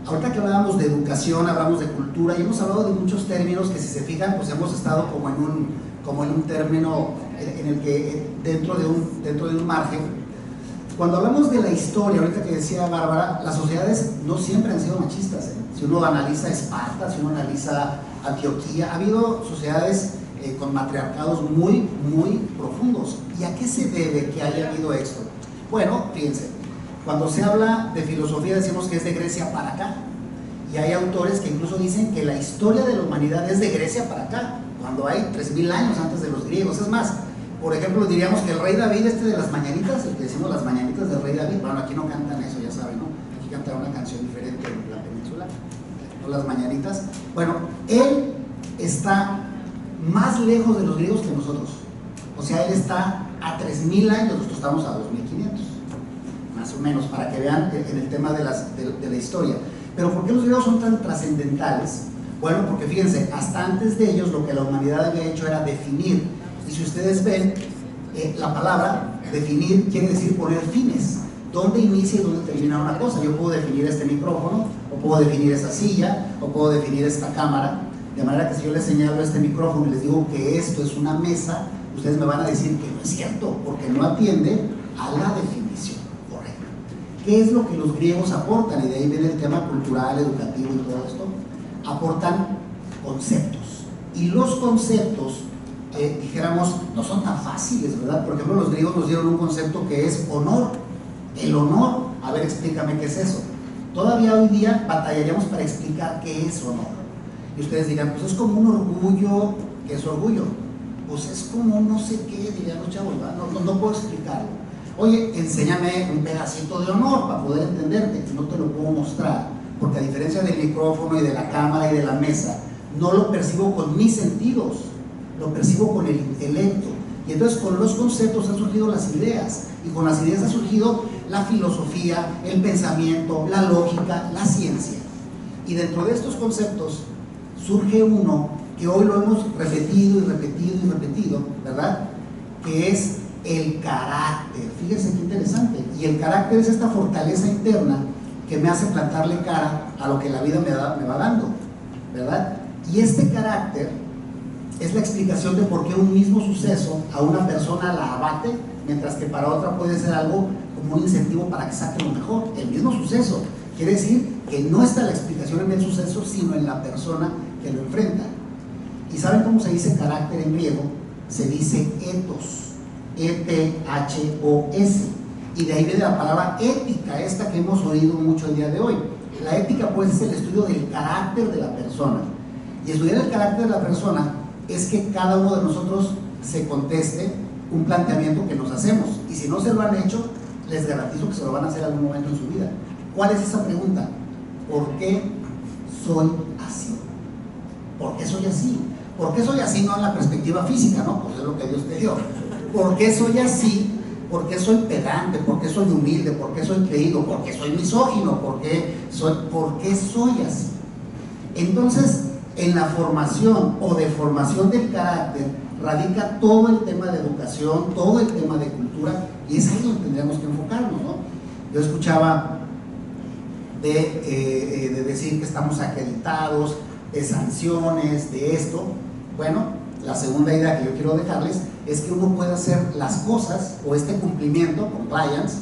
ahorita que hablábamos de educación, hablamos de cultura y hemos hablado de muchos términos que, si se fijan, pues hemos estado como en un término en el que dentro de un margen. Cuando hablamos de la historia, ahorita que decía Bárbara, las sociedades no siempre han sido machistas, ¿eh? Si uno analiza Esparta, si uno analiza Antioquía, ha habido sociedades con matriarcados muy, muy profundos. ¿Y a qué se debe que haya habido esto? Bueno, fíjense, cuando se habla de filosofía decimos que es de Grecia para acá, y hay autores que incluso dicen que la historia de la humanidad es de Grecia para acá, cuando hay 3000 años antes de los griegos. Es más, por ejemplo, diríamos que el rey David, de las mañanitas, el que decimos las mañanitas del rey David, bueno, aquí no cantan eso, ya saben, ¿no? Aquí cantan una canción diferente en la península, no las mañanitas. Bueno, él está más lejos de los griegos que nosotros. O sea, él está a 3000 años, nosotros estamos a 2500, más o menos, para que vean en el tema de la historia. Pero ¿por qué los griegos son tan trascendentales? Bueno, porque fíjense, hasta antes de ellos lo que la humanidad había hecho era definir. Y si ustedes ven, la palabra definir quiere decir poner fines. ¿Dónde inicia y dónde termina una cosa? Yo puedo definir este micrófono, o puedo definir esta silla, o puedo definir esta cámara. De manera que si yo les señalo este micrófono y les digo que esto es una mesa, ustedes me van a decir que no es cierto, porque no atiende a la definición correcta. ¿Qué es lo que los griegos aportan? Y de ahí viene el tema cultural, educativo y todo esto. Aportan conceptos. Y los conceptos, dijéramos, no son tan fáciles, ¿verdad? Por ejemplo, los griegos nos dieron un concepto que es honor. El honor, a ver, explícame qué es eso. Todavía hoy día batallaríamos para explicar qué es honor. Y ustedes dirán, pues es como un orgullo. ¿Qué es orgullo? Pues es como no sé qué, dirían los chavos, ¿verdad? No puedo explicarlo. Oye, enséñame un pedacito de honor para poder entenderte. No te lo puedo mostrar, porque a diferencia del micrófono y de la cámara y de la mesa, no lo percibo con mis sentidos, lo percibo con el intelecto. Y entonces con los conceptos han surgido las ideas, y con las ideas ha surgido la filosofía, el pensamiento, la lógica, la ciencia. Y dentro de estos conceptos surge uno que hoy lo hemos repetido y repetido y repetido, ¿verdad? Que es el carácter. Fíjense qué interesante. Y el carácter es esta fortaleza interna que me hace plantarle cara a lo que la vida me va dando, ¿verdad? Y este carácter es la explicación de por qué un mismo suceso a una persona la abate, mientras que para otra puede ser algo como un incentivo para que saque lo mejor. El mismo suceso quiere decir que no está la explicación en el suceso, sino en la persona que lo enfrenta. ¿Y saben cómo se dice carácter en griego? Se dice ethos, E-T-H-O-S, y de ahí viene la palabra ética, esta que hemos oído mucho el día de hoy. La ética, pues, es el estudio del carácter de la persona, y estudiar el carácter de la persona es que cada uno de nosotros se conteste un planteamiento que nos hacemos, y si no se lo han hecho, les garantizo que se lo van a hacer en algún momento en su vida. ¿Cuál es esa pregunta? ¿Por qué soy así? ¿Por qué soy así? ¿Por qué soy así? No en la perspectiva física, ¿no? Pues es lo que Dios te dio. ¿Por qué soy así? ¿Por qué soy pedante? ¿Por qué soy humilde? ¿Por qué soy creído? ¿Por qué soy misógino? ¿Por qué soy así? Entonces, en la formación o deformación del carácter radica todo el tema de educación, todo el tema de cultura, y es ahí donde tendríamos que enfocarnos, ¿no? Yo escuchaba de decir que estamos acreditados, de sanciones, de esto. Bueno, la segunda idea que yo quiero dejarles es que uno puede hacer las cosas o este cumplimiento, compliance,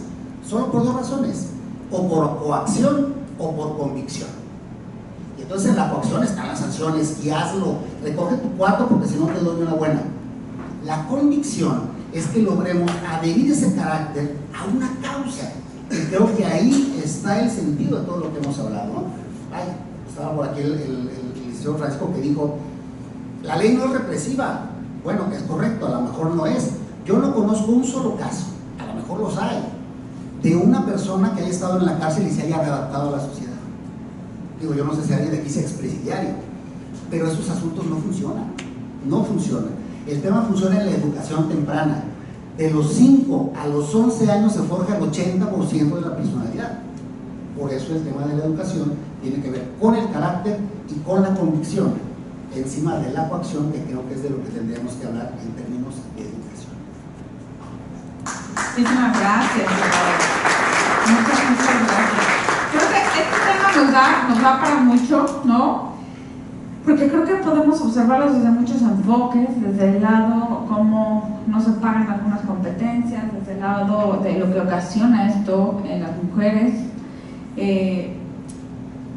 solo por dos razones, o por coacción o por convicción. Y entonces en la coacción están las sanciones y hazlo, recoge tu cuarto porque si no te doy una buena. La convicción es que logremos adherir ese carácter a una causa. Y creo que ahí está el sentido de todo lo que hemos hablado, ¿no? Ay, estaba por aquí el licenciado Francisco que dijo, la ley no es represiva. Bueno, es correcto, a lo mejor no es. Yo no conozco un solo caso, a lo mejor los hay, de una persona que haya estado en la cárcel y se haya adaptado a la sociedad. Digo, yo no sé si alguien de aquí sea expresidiario, pero esos asuntos no funcionan, no funcionan. El tema funciona en la educación temprana. De los 5 a los 11 años se forja el 80% de la personalidad. Por eso el tema de la educación tiene que ver con el carácter y con la convicción, encima de la coacción, que creo que es de lo que tendríamos que hablar en términos de educación. Muchísimas gracias. Muchas gracias. Creo que este tema nos da para mucho, ¿no? Porque creo que podemos observarlos desde muchos enfoques, desde el lado cómo no se pagan algunas competencias, desde el lado de lo que ocasiona esto en las mujeres,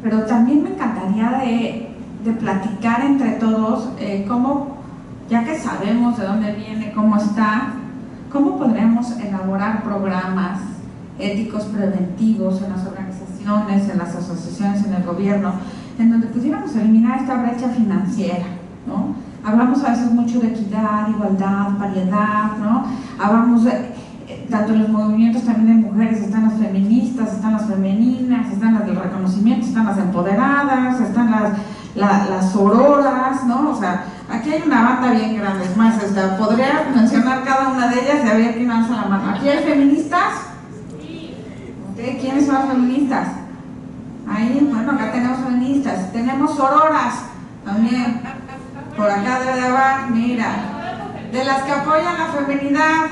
pero también me encantaría de platicar entre todos cómo, ya que sabemos de dónde viene, cómo está, cómo podríamos elaborar programas éticos preventivos en las organizaciones, en las asociaciones, en el gobierno, en donde pudiéramos eliminar esta brecha financiera, ¿no? Hablamos a veces mucho de equidad, igualdad, variedad, ¿no? Hablamos de, tanto en los movimientos también de mujeres, están las feministas, están las femeninas, están las del reconocimiento, están las empoderadas, están las sororas, ¿no? O sea, aquí hay una banda bien grande, es más, podría mencionar cada una de ellas y habría quien alza la mano. ¿Aquí hay feministas? ¿Okay? ¿Quiénes son las feministas? Ahí, bueno, acá tenemos feministas, tenemos sororas también, por acá debe de haber, mira, de las que apoyan la feminidad.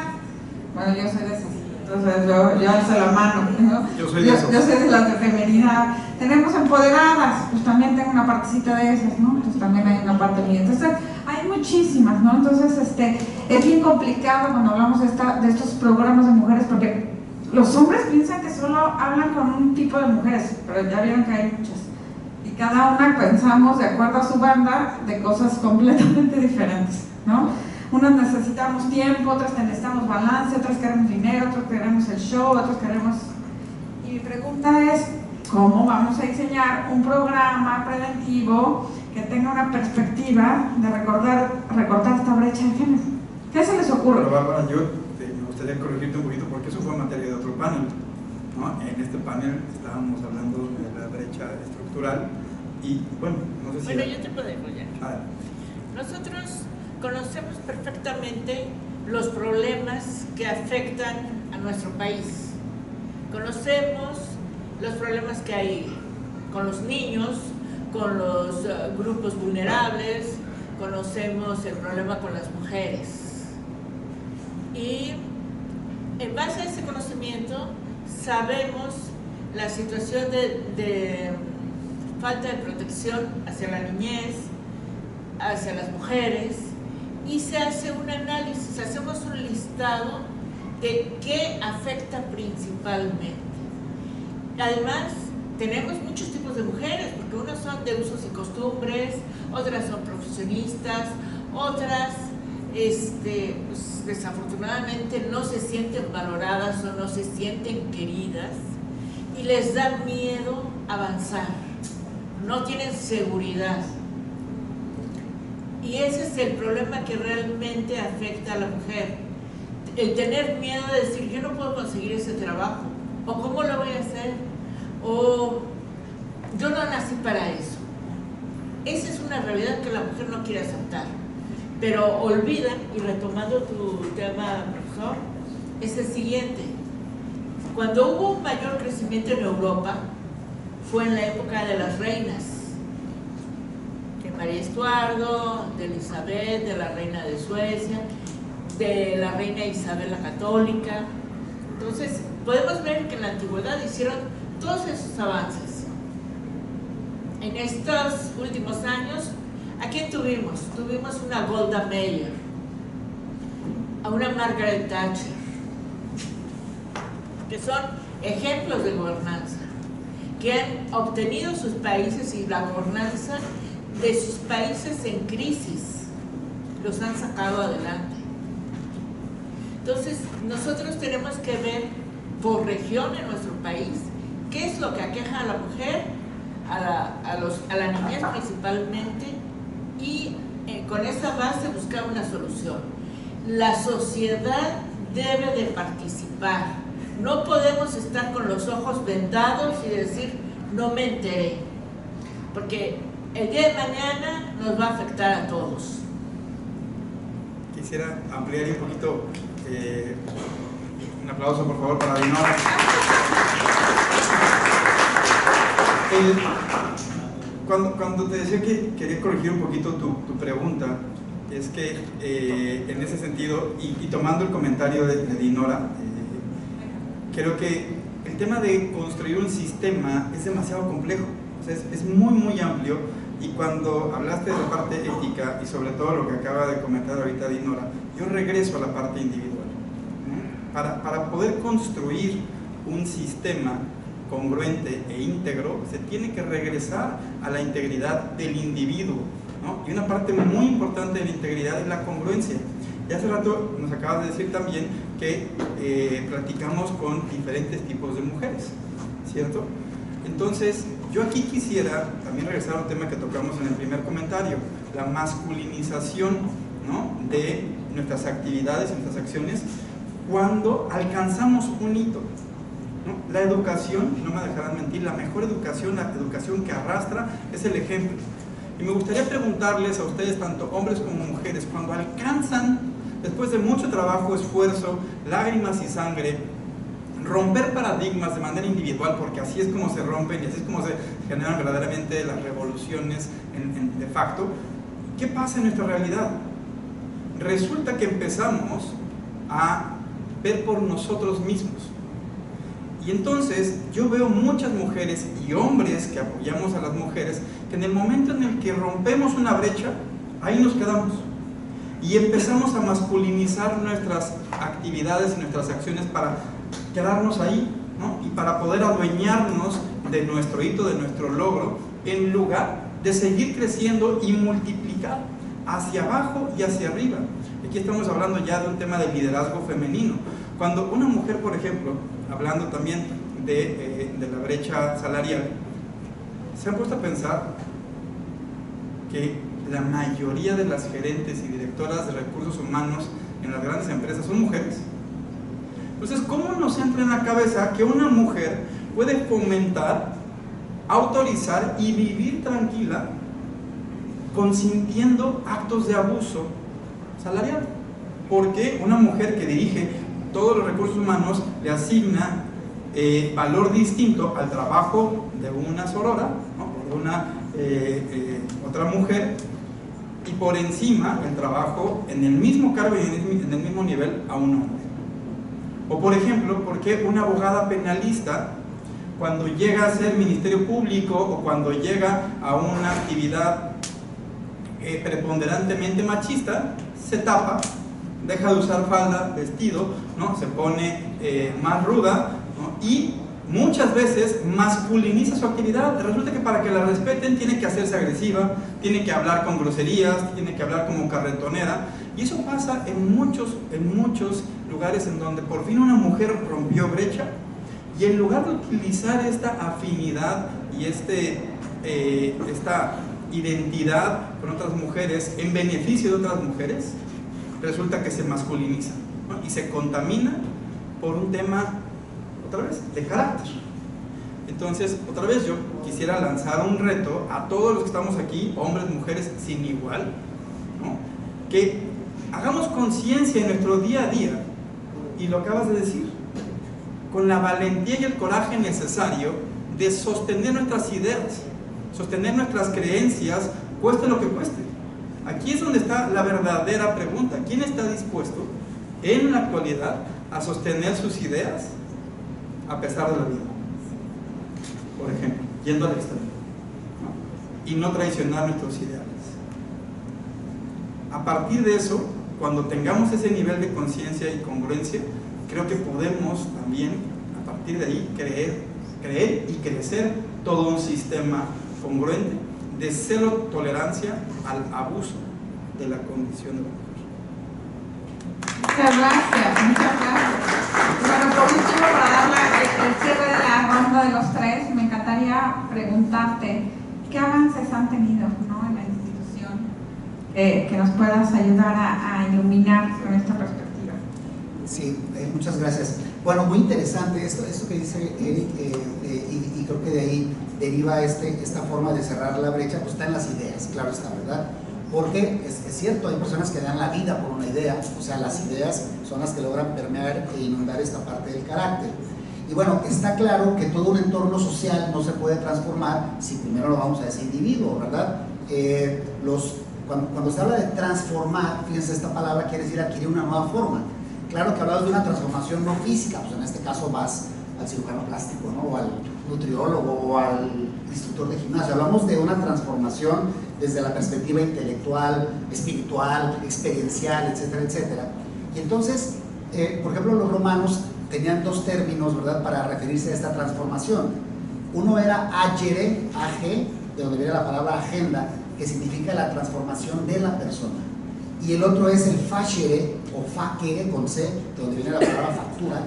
Bueno, yo soy de esas, entonces yo alzo la mano, ¿no? Yo soy de las de feminidad. Tenemos empoderadas, pues también tengo una partecita de esas, ¿no? Entonces también hay una parte mía. Entonces hay muchísimas, ¿no? Entonces es bien complicado cuando hablamos de estos programas de mujeres, porque los hombres piensan que solo hablan con un tipo de mujeres, pero ya vieron que hay muchas. Y cada una pensamos de acuerdo a su banda de cosas completamente diferentes, ¿no? Unas necesitamos tiempo, otras necesitamos balance, otras queremos dinero, otras queremos el show, otras queremos... Y mi pregunta es, ¿cómo vamos a diseñar un programa preventivo que tenga una perspectiva de recortar esta brecha de género? ¿Qué se les ocurre? Pero Bárbara, me gustaría corregirte un poquito porque eso fue materia de otro panel, ¿no? En este panel estábamos hablando de la brecha estructural y bueno, no sé si... Bueno, yo te puedo apoyar. Nosotros conocemos perfectamente los problemas que afectan a nuestro país. Conocemos los problemas que hay con los niños, con los grupos vulnerables, conocemos el problema con las mujeres. Y en base a ese conocimiento sabemos la situación de falta de protección hacia la niñez, hacia las mujeres, y se hace un análisis, hacemos un listado de qué afecta principalmente. Además, tenemos muchos tipos de mujeres, porque unas son de usos y costumbres, otras son profesionistas, otras pues, desafortunadamente no se sienten valoradas o no se sienten queridas y les da miedo avanzar, no tienen seguridad. Y ese es el problema que realmente afecta a la mujer, el tener miedo de decir yo no puedo conseguir ese trabajo, o cómo lo voy a hacer, o yo no nací para eso. Esa es una realidad que la mujer no quiere aceptar, pero olvidan, y retomando tu tema, profesor, es el siguiente: cuando hubo un mayor crecimiento en Europa fue en la época de las reinas, de María Estuardo, de Elizabeth, de la reina de Suecia, de la reina Isabel la Católica. Entonces podemos ver que en la antigüedad hicieron todos esos avances. En estos últimos años ¿A quién tuvimos? Tuvimos una Golda Meir, a una Margaret Thatcher, que son ejemplos de gobernanza, que han obtenido sus países y la gobernanza de sus países en crisis, los han sacado adelante. Entonces, nosotros tenemos que ver por región en nuestro país qué es lo que aqueja a la mujer, a la niñez principalmente, y con esa base buscar una solución. La sociedad debe de participar. No podemos estar con los ojos vendados y decir, no me enteré, porque el día de mañana nos va a afectar a todos. Quisiera ampliar un poquito, un aplauso por favor para Dinora. Cuando te decía que quería corregir un poquito tu pregunta, es que en ese sentido, y tomando el comentario de Dinora, creo que el tema de construir un sistema es demasiado complejo, o sea, es muy amplio, y cuando hablaste de la parte ética y sobre todo lo que acaba de comentar ahorita Dinora, yo regreso a la parte individual, ¿no? Para poder construir un sistema congruente e íntegro, se tiene que regresar a la integridad del individuo, ¿no? Y una parte muy importante de la integridad es la congruencia. Y hace rato nos acabas de decir también que platicamos con diferentes tipos de mujeres, ¿cierto? Entonces, yo aquí quisiera también regresar a un tema que tocamos en el primer comentario, la masculinización, ¿no?, de nuestras actividades y nuestras acciones cuando alcanzamos un hito, ¿no? La educación, no me dejarán mentir, la mejor educación, la educación que arrastra, es el ejemplo. Y me gustaría preguntarles a ustedes, tanto hombres como mujeres, cuando alcanzan, después de mucho trabajo, esfuerzo, lágrimas y sangre, romper paradigmas de manera individual, porque así es como se rompen y así es como se generan verdaderamente las revoluciones de facto, ¿qué pasa en nuestra realidad? Resulta que empezamos a ver por nosotros mismos. Y entonces yo veo muchas mujeres y hombres que apoyamos a las mujeres, que en el momento en el que rompemos una brecha, ahí nos quedamos. Y empezamos a masculinizar nuestras actividades y nuestras acciones para quedarnos ahí, ¿no? Y para poder adueñarnos de nuestro hito, de nuestro logro, en lugar de seguir creciendo y multiplicar hacia abajo y hacia arriba. Aquí estamos hablando ya de un tema de liderazgo femenino. Cuando una mujer, por ejemplo, hablando también de la brecha salarial, ¿se han puesto a pensar que la mayoría de las gerentes y directoras de recursos humanos en las grandes empresas son mujeres? Entonces, ¿cómo nos entra en la cabeza que una mujer puede fomentar, autorizar y vivir tranquila consintiendo actos de abuso salarial? Porque una mujer que dirige todos los recursos humanos le asigna valor distinto al trabajo de una sorora, ¿no?, de una otra mujer, y por encima el trabajo en el mismo cargo y en el mismo nivel a un hombre. O por ejemplo, ¿por qué una abogada penalista, cuando llega a ser ministerio público o cuando llega a una actividad preponderantemente machista, se tapa, deja de usar falda, vestido, ¿no?, se pone más ruda, ¿no?, y muchas veces masculiniza su actividad? Resulta que para que la respeten tiene que hacerse agresiva, tiene que hablar con groserías, tiene que hablar como carretonera, y eso pasa en muchos lugares en donde por fin una mujer rompió brecha, y en lugar de utilizar esta afinidad y esta identidad con otras mujeres en beneficio de otras mujeres, resulta que se masculiniza, ¿no?, y se contamina por un tema, otra vez, de carácter. Entonces, otra vez yo quisiera lanzar un reto a todos los que estamos aquí, hombres, mujeres, sin igual, ¿no?, que hagamos conciencia en nuestro día a día, y lo acabas de decir, con la valentía y el coraje necesario de sostener nuestras ideas, sostener nuestras creencias, cueste lo que cueste. Aquí es donde está la verdadera pregunta: ¿quién está dispuesto en la actualidad a sostener sus ideas a pesar de la vida? Por ejemplo, yendo al extremo, ¿no?, y no traicionar nuestros ideales. A partir de eso, cuando tengamos ese nivel de conciencia y congruencia, creo que podemos también, a partir de ahí, creer y crecer todo un sistema congruente de cero tolerancia al abuso de la condición de la mujer. Muchas gracias, muchas gracias. Bueno, por último, para dar el cierre de la ronda de los tres, me encantaría preguntarte qué avances han tenido, ¿no?, en la institución que nos puedas ayudar a iluminar con esta perspectiva. Sí, muchas gracias. Bueno, muy interesante esto que dice Eric, y creo que de ahí deriva esta forma de cerrar la brecha, pues está en las ideas, claro está, ¿verdad? Porque es cierto, hay personas que dan la vida por una idea, o sea, las ideas son las que logran permear e inundar esta parte del carácter. Y bueno, está claro que todo un entorno social no se puede transformar si primero lo vamos a ese individuo, ¿verdad? Cuando se habla de transformar, fíjense, esta palabra quiere decir adquirir una nueva forma. Claro que hablamos de una transformación no física, pues en este caso vas al cirujano plástico, ¿no?, o al nutriólogo o al instructor de gimnasio. Hablamos de una transformación desde la perspectiva intelectual, espiritual, experiencial, etcétera, etcétera. Y entonces, por ejemplo, los romanos tenían dos términos, ¿verdad?, para referirse a esta transformación. Uno era agere, age, de donde viene la palabra agenda, que significa la transformación de la persona. Y el otro es el facere, o facere, con C, de donde viene la palabra factura,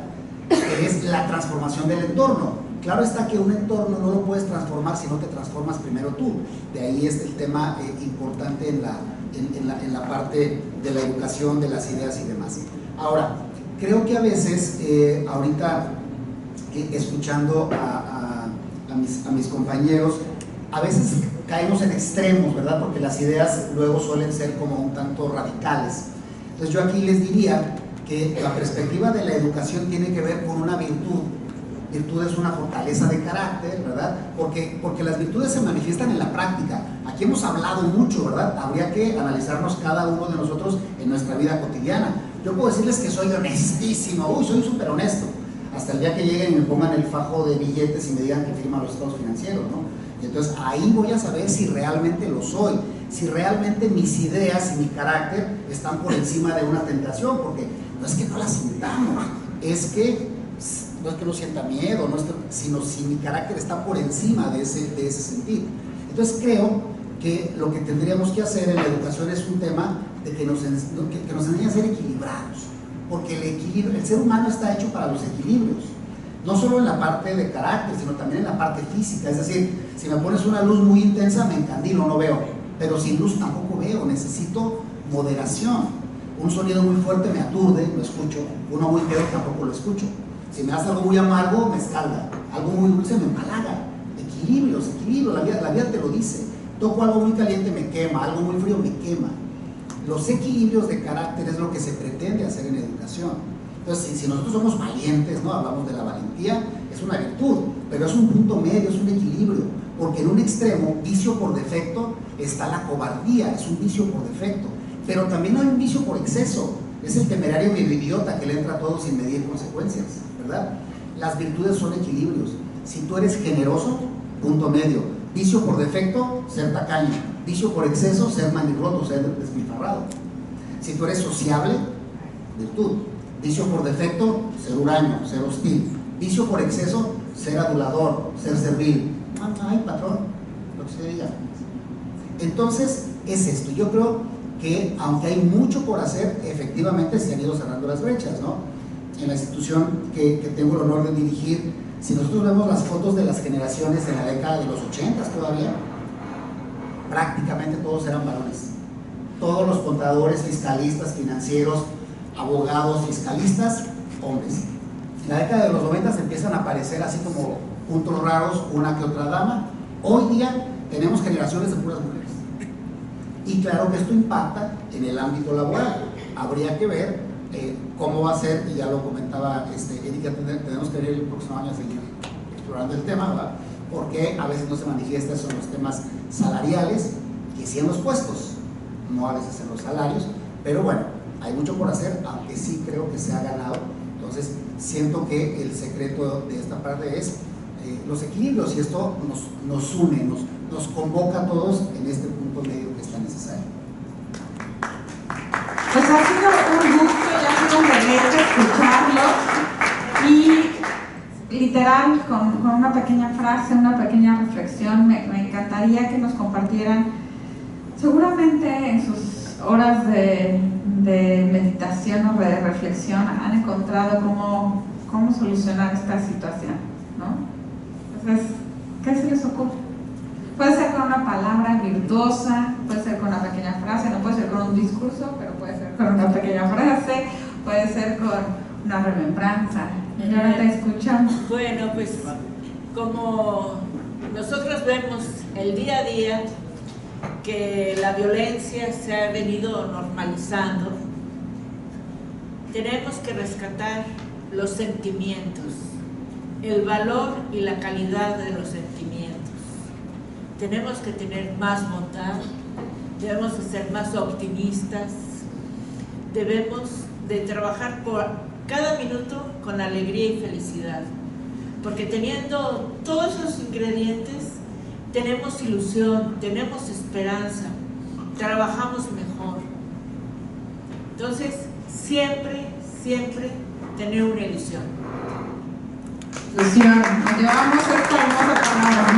que es la transformación del entorno. Claro está que un entorno no lo puedes transformar si no te transformas primero tú. De ahí es el tema importante en la parte de la educación, de las ideas y demás. Ahora, creo que a veces, ahorita escuchando a mis compañeros, a veces caemos en extremos, ¿verdad? Porque las ideas luego suelen ser como un tanto radicales. Entonces yo aquí les diría que la perspectiva de la educación tiene que ver con una virtud. Virtud es una fortaleza de carácter, ¿verdad? Porque las virtudes se manifiestan en la práctica. Aquí hemos hablado mucho, ¿verdad? Habría que analizarnos cada uno de nosotros en nuestra vida cotidiana. Yo puedo decirles que soy honestísimo, soy súper honesto, hasta el día que lleguen y me pongan el fajo de billetes y me digan que firman los estados financieros, ¿no? Y entonces ahí voy a saber si realmente lo soy, si realmente mis ideas y mi carácter están por encima de una tentación, porque no es que no las sintamos, es que no es que no sienta miedo, sino si mi carácter está por encima de ese sentir. Entonces creo que lo que tendríamos que hacer en la educación es un tema de que nos enseñe a ser equilibrados, porque el ser humano está hecho para los equilibrios, no solo en la parte de carácter, sino también en la parte física. Es decir, si me pones una luz muy intensa me encandilo, no veo, pero sin luz tampoco veo, necesito moderación. Un sonido muy fuerte me aturde, lo escucho, uno muy feo tampoco lo escucho. Si me das algo muy amargo, me escalda, algo muy dulce me empalaga. Equilibrio, la vida te lo dice. Toco algo muy caliente, me quema, algo muy frío, me quema. Los equilibrios de carácter es lo que se pretende hacer en educación. Entonces, si nosotros somos valientes, ¿no? Hablamos de la valentía, es una virtud, pero es un punto medio, es un equilibrio, porque en un extremo, vicio por defecto, está la cobardía, es un vicio por defecto, pero también hay un vicio por exceso, es el temerario medio idiota que le entra a todo sin medir consecuencias, ¿verdad? Las virtudes son equilibrios. Si tú eres generoso, punto medio. Vicio por defecto, ser tacaño. Vicio por exceso, ser manirroto, ser despilfarrado. Si tú eres sociable, virtud. Vicio por defecto, ser huraño, ser hostil. Vicio por exceso, ser adulador, ser servil. Ay, patrón, lo que se diga. Entonces, es esto. Yo creo que, aunque hay mucho por hacer, efectivamente se han ido cerrando las brechas, ¿no? En la institución que tengo el honor de dirigir, si nosotros vemos las fotos de las generaciones en la década de los 80 todavía, prácticamente todos eran varones. Todos los contadores, fiscalistas, financieros, abogados, fiscalistas, hombres. En la década de los 90 empiezan a aparecer así como puntos raros, una que otra dama. Hoy día tenemos generaciones de puras mujeres. Y claro que esto impacta en el ámbito laboral. Habría que ver cómo va a ser, y ya lo comentaba Erika, tenemos que ver el próximo año a seguir explorando el tema, ¿verdad? Porque a veces no se manifiesta son los temas salariales, que sí en los puestos, no a veces en los salarios, pero bueno, hay mucho por hacer, aunque sí creo que se ha ganado. Entonces siento que el secreto de esta parte es los equilibrios, y esto nos une, nos convoca a todos en este punto medio que está necesario. escucharlos y literal, con una pequeña frase, una pequeña reflexión, me encantaría que nos compartieran, seguramente en sus horas de meditación o de reflexión han encontrado cómo solucionar esta situación, ¿no? Entonces, ¿qué se les ocurre? Puede ser con una palabra virtuosa, puede ser con una pequeña frase, no puede ser con un discurso, pero puede ser con una pequeña frase, puede ser con una remembranza. Y ahora te escuchamos. Bueno, pues como nosotros vemos el día a día que la violencia se ha venido normalizando, tenemos que rescatar los sentimientos, el valor y la calidad de los sentimientos. Tenemos que tener más bondad, debemos de ser más optimistas, debemos de trabajar por cada minuto con alegría y felicidad, porque teniendo todos esos ingredientes tenemos ilusión, tenemos esperanza, trabajamos mejor. Entonces, siempre tener una ilusión. Ilusión, nos llevamos esta hermosa palabra.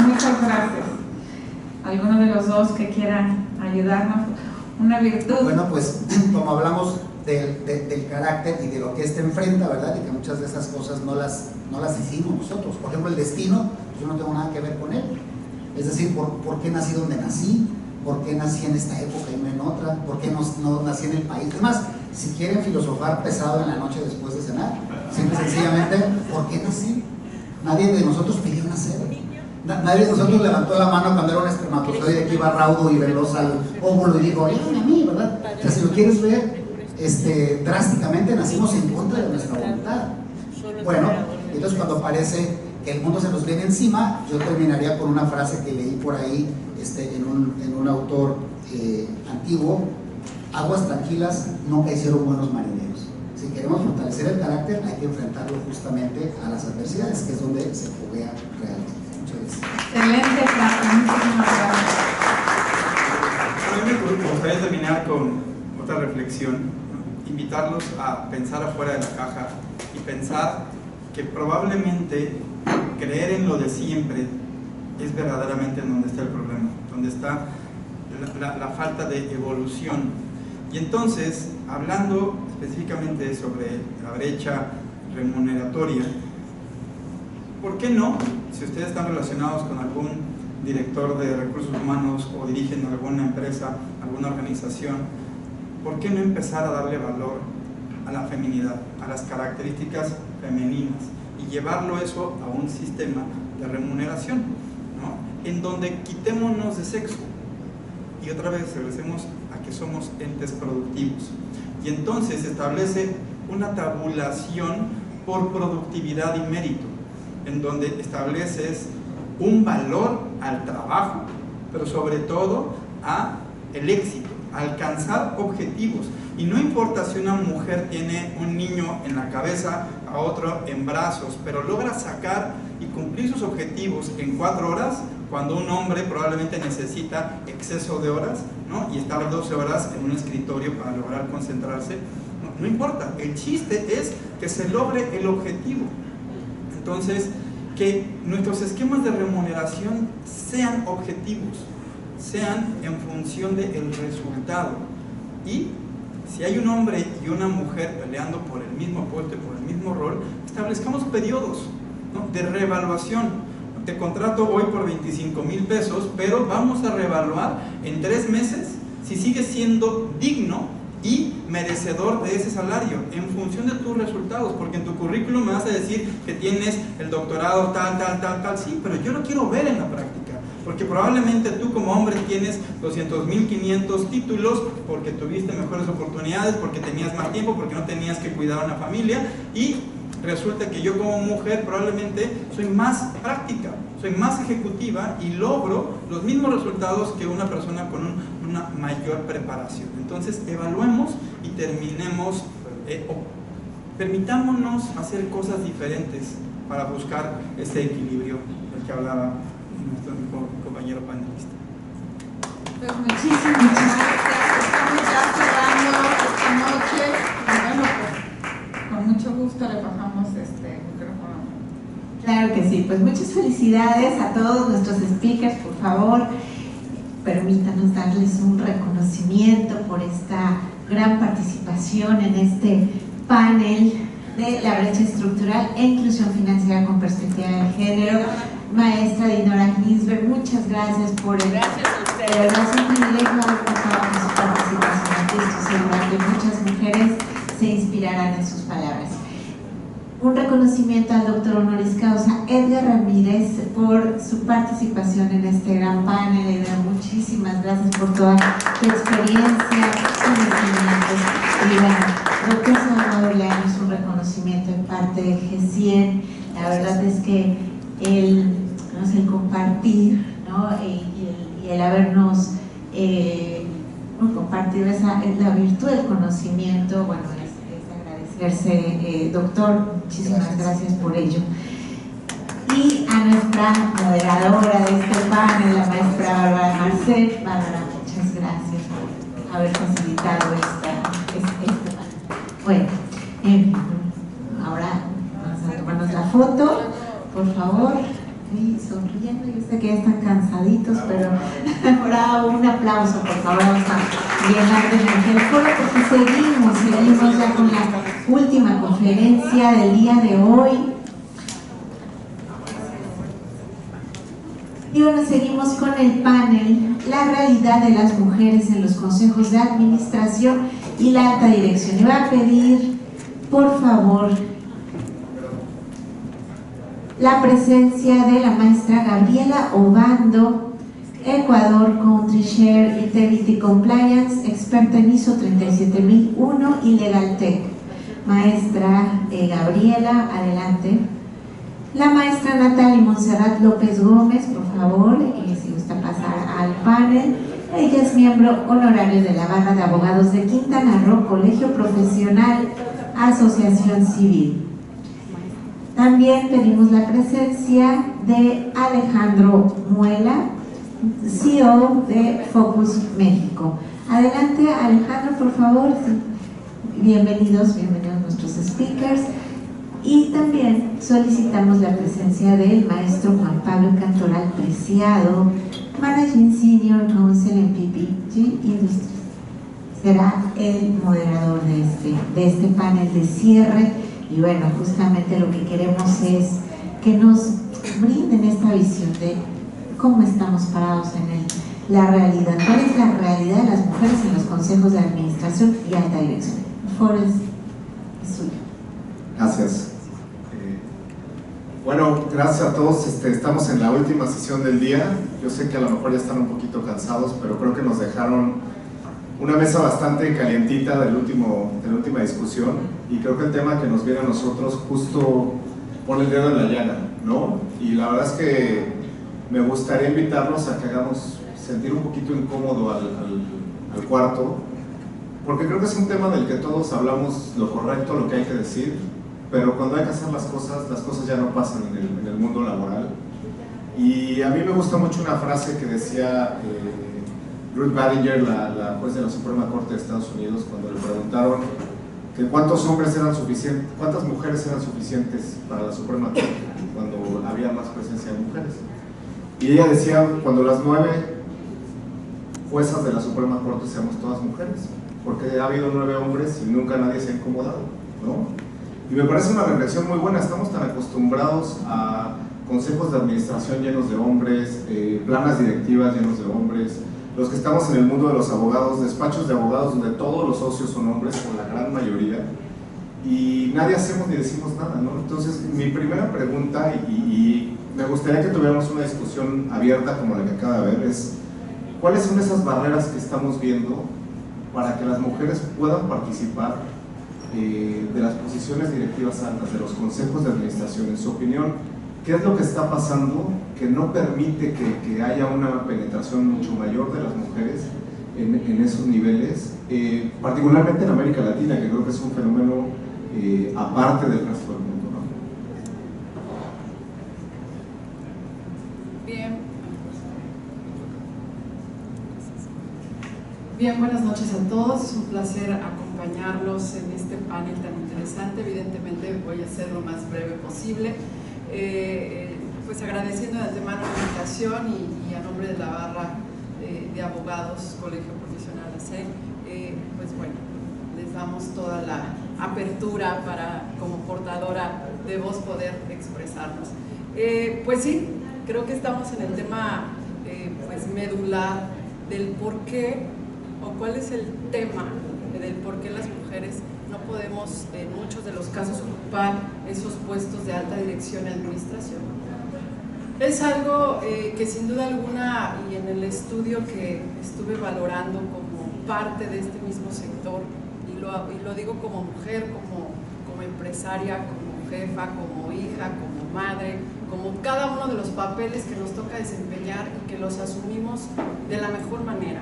Muchas gracias. ¿Alguno de los dos que quieran ayudarnos? Una virtud. Bueno, pues como hablamos del carácter y de lo que éste enfrenta, ¿verdad? Y que muchas de esas cosas no las hicimos nosotros. Por ejemplo, el destino, yo no tengo nada que ver con él. Es decir, ¿por qué nací donde nací? ¿Por qué nací en esta época y no en otra? ¿Por qué no nací en el país? Es más, si quieren filosofar pesado en la noche después de cenar, simple y sencillamente, ¿por qué nací? Nadie de nosotros pidió nacer. Nadie de nosotros levantó la mano cuando era un espermatozoide que iba raudo y veloz al óvulo y dijo, llévame a mí, ¿verdad? O sea, si lo quieres ver, drásticamente nacimos en contra de nuestra voluntad. Bueno, entonces cuando parece que el mundo se nos viene encima, yo terminaría con una frase que leí por ahí en un autor antiguo: aguas tranquilas nunca hicieron buenos marineros. Si queremos fortalecer el carácter, hay que enfrentarlo justamente a las adversidades, que es donde se foguea realmente. Muchas gracias. Excelente, Flaco, muchísimas gracias. A mí me gustaría terminar con otra reflexión, ¿no? Invitarlos a pensar afuera de la caja y pensar que probablemente creer en lo de siempre es verdaderamente en donde está el problema, donde está la falta de evolución. Y entonces, hablando específicamente sobre la brecha remuneratoria, ¿por qué no, si ustedes están relacionados con algún director de recursos humanos o dirigen alguna empresa, alguna organización, ¿por qué no empezar a darle valor a la feminidad, a las características femeninas y llevarlo eso a un sistema de remuneración, ¿no? En donde quitémonos de sexo y otra vez regresemos a que somos entes productivos, y entonces se establece una tabulación por productividad y mérito, en donde estableces un valor al trabajo, pero sobre todo a el éxito, a alcanzar objetivos. Y no importa si una mujer tiene un niño en la cabeza, a otro en brazos, pero logra sacar y cumplir sus objetivos en 4 horas, cuando un hombre probablemente necesita exceso de horas, ¿no? Y estar 12 horas en un escritorio para lograr concentrarse. No importa, el chiste es que se logre el objetivo. Entonces, que nuestros esquemas de remuneración sean objetivos, sean en función del resultado. Y si hay un hombre y una mujer peleando por el mismo puesto y por el mismo rol, establezcamos periodos, ¿no?, de reevaluación. Te contrato hoy por 25,000 pesos, pero vamos a reevaluar en 3 meses si sigues siendo digno y merecedor de ese salario en función de tus resultados, porque en tu currículum me vas a decir que tienes el doctorado tal, sí, pero yo lo quiero ver en la práctica, porque probablemente tú como hombre tienes 200,500 títulos porque tuviste mejores oportunidades, porque tenías más tiempo, porque no tenías que cuidar a una familia, y resulta que yo como mujer probablemente soy más práctica, soy más ejecutiva y logro los mismos resultados que una persona con una mayor preparación. Entonces evaluemos y terminemos, permitámonos hacer cosas diferentes para buscar ese equilibrio del que hablaba nuestro compañero panelista. Pues muchísimas gracias. Estamos ya cerrando esta noche. Bueno, pues que sí. Pues muchas felicidades a todos nuestros speakers. Por favor, permítanos darles un reconocimiento por esta gran participación en este panel de la brecha estructural e inclusión financiera con perspectiva de género. Maestra Dinora Ginsberg, muchas gracias por el... Gracias a ustedes. De verdad es un privilegio haber contado con su participación aquí. Estoy segura que muchas mujeres se inspirarán en sus palabras. Un reconocimiento al doctor honoris causa Edgar Ramírez por su participación en este gran panel. Edgar, muchísimas gracias por toda tu experiencia, conocimientos. Y bueno, doctor Salvador Leaños, un reconocimiento en parte de G100. La verdad es que el compartir, ¿no? y el habernos compartido la virtud del conocimiento, bueno, es agradecerse, doctor, muchísimas gracias por ello. Y a nuestra moderadora de este panel, la maestra Bárbara Marcet. Bárbara, muchas gracias por haber facilitado este panel. Bueno, ahora vamos a tomarnos la foto, por favor. Y sonriendo, yo sé que ya están cansaditos, pero ahora un aplauso, por favor. Vamos a llenar de energía el foro porque seguimos ya con la última conferencia del día de hoy. Y bueno, seguimos con el panel La realidad de las mujeres en los consejos de administración y la alta dirección. Y voy a pedir, por favor, la presencia de la maestra Gabriela Obando, Ecuador Country Share Integrity Compliance, experta en ISO 37001 y LegalTech. Maestra Gabriela, adelante. La maestra Natalie Montserrat López Gómez, por favor, si gusta pasar al panel. Ella es miembro honorario de la Barra de Abogados de Quintana Roo, Colegio Profesional, Asociación Civil. También pedimos la presencia de Alejandro Muela, CEO de Focus México. Adelante, Alejandro, por favor. Bienvenidos nuestros speakers. Y también solicitamos la presencia del maestro Juan Pablo Cantoral Preciado, Managing Senior Counsel en PPG Industries. Será el moderador de este panel de cierre. Y bueno, justamente lo que queremos es que nos brinden esta visión de cómo estamos parados en la realidad. ¿Cuál es la realidad de las mujeres en los consejos de administración y alta dirección? El foro es suyo. Gracias. Bueno, gracias a todos. Estamos en la última sesión del día. Yo sé que a lo mejor ya están un poquito cansados, pero creo que nos dejaron una mesa bastante calientita de la última discusión, y creo que el tema que nos viene a nosotros justo pone el dedo en la llaga, ¿no? Y la verdad es que me gustaría invitarlos a que hagamos sentir un poquito incómodo al cuarto, porque creo que es un tema del que todos hablamos lo correcto, lo que hay que decir, pero cuando hay que hacer las cosas ya no pasan en el mundo laboral. Y a mí me gusta mucho una frase que decía Ruth Badinger, la juez de la Suprema Corte de Estados Unidos, cuando le preguntaron que cuántas mujeres eran suficientes para la Suprema Corte cuando había más presencia de mujeres. Y ella decía, cuando las 9 juezas de la Suprema Corte seamos todas mujeres, porque ha habido 9 hombres y nunca nadie se ha incomodado, ¿no? Y me parece una reflexión muy buena. Estamos tan acostumbrados a consejos de administración llenos de hombres, planas directivas llenos de hombres, los que estamos en el mundo de los abogados, despachos de abogados donde todos los socios son hombres, o la gran mayoría, y nadie hacemos ni decimos nada, ¿no? Entonces, mi primera pregunta, y me gustaría que tuviéramos una discusión abierta como la que acaba de ver, es ¿cuáles son esas barreras que estamos viendo para que las mujeres puedan participar de las posiciones directivas altas, de los consejos de administración? En su opinión, ¿qué es lo que está pasando que no permite que haya una penetración mucho mayor de las mujeres en esos niveles, particularmente en América Latina, que creo que es un fenómeno aparte del resto del mundo, ¿no? Bien, buenas noches a todos. Es un placer acompañarlos en este panel tan interesante. Evidentemente voy a ser lo más breve posible. Pues agradeciendo de antemano la invitación y a nombre de la barra de abogados, Colegio Profesional AC, pues bueno, les damos toda la apertura para, como portadora de voz, poder expresarnos. Pues sí, creo que estamos en el tema pues medular del por qué, o cuál es el tema del por qué las mujeres no podemos en muchos de los casos ocupar esos puestos de alta dirección y administración. Es algo que sin duda alguna, y en el estudio que estuve valorando como parte de este mismo sector, y lo digo como mujer, como empresaria, como jefa, como hija, como madre, como cada uno de los papeles que nos toca desempeñar y que los asumimos de la mejor manera.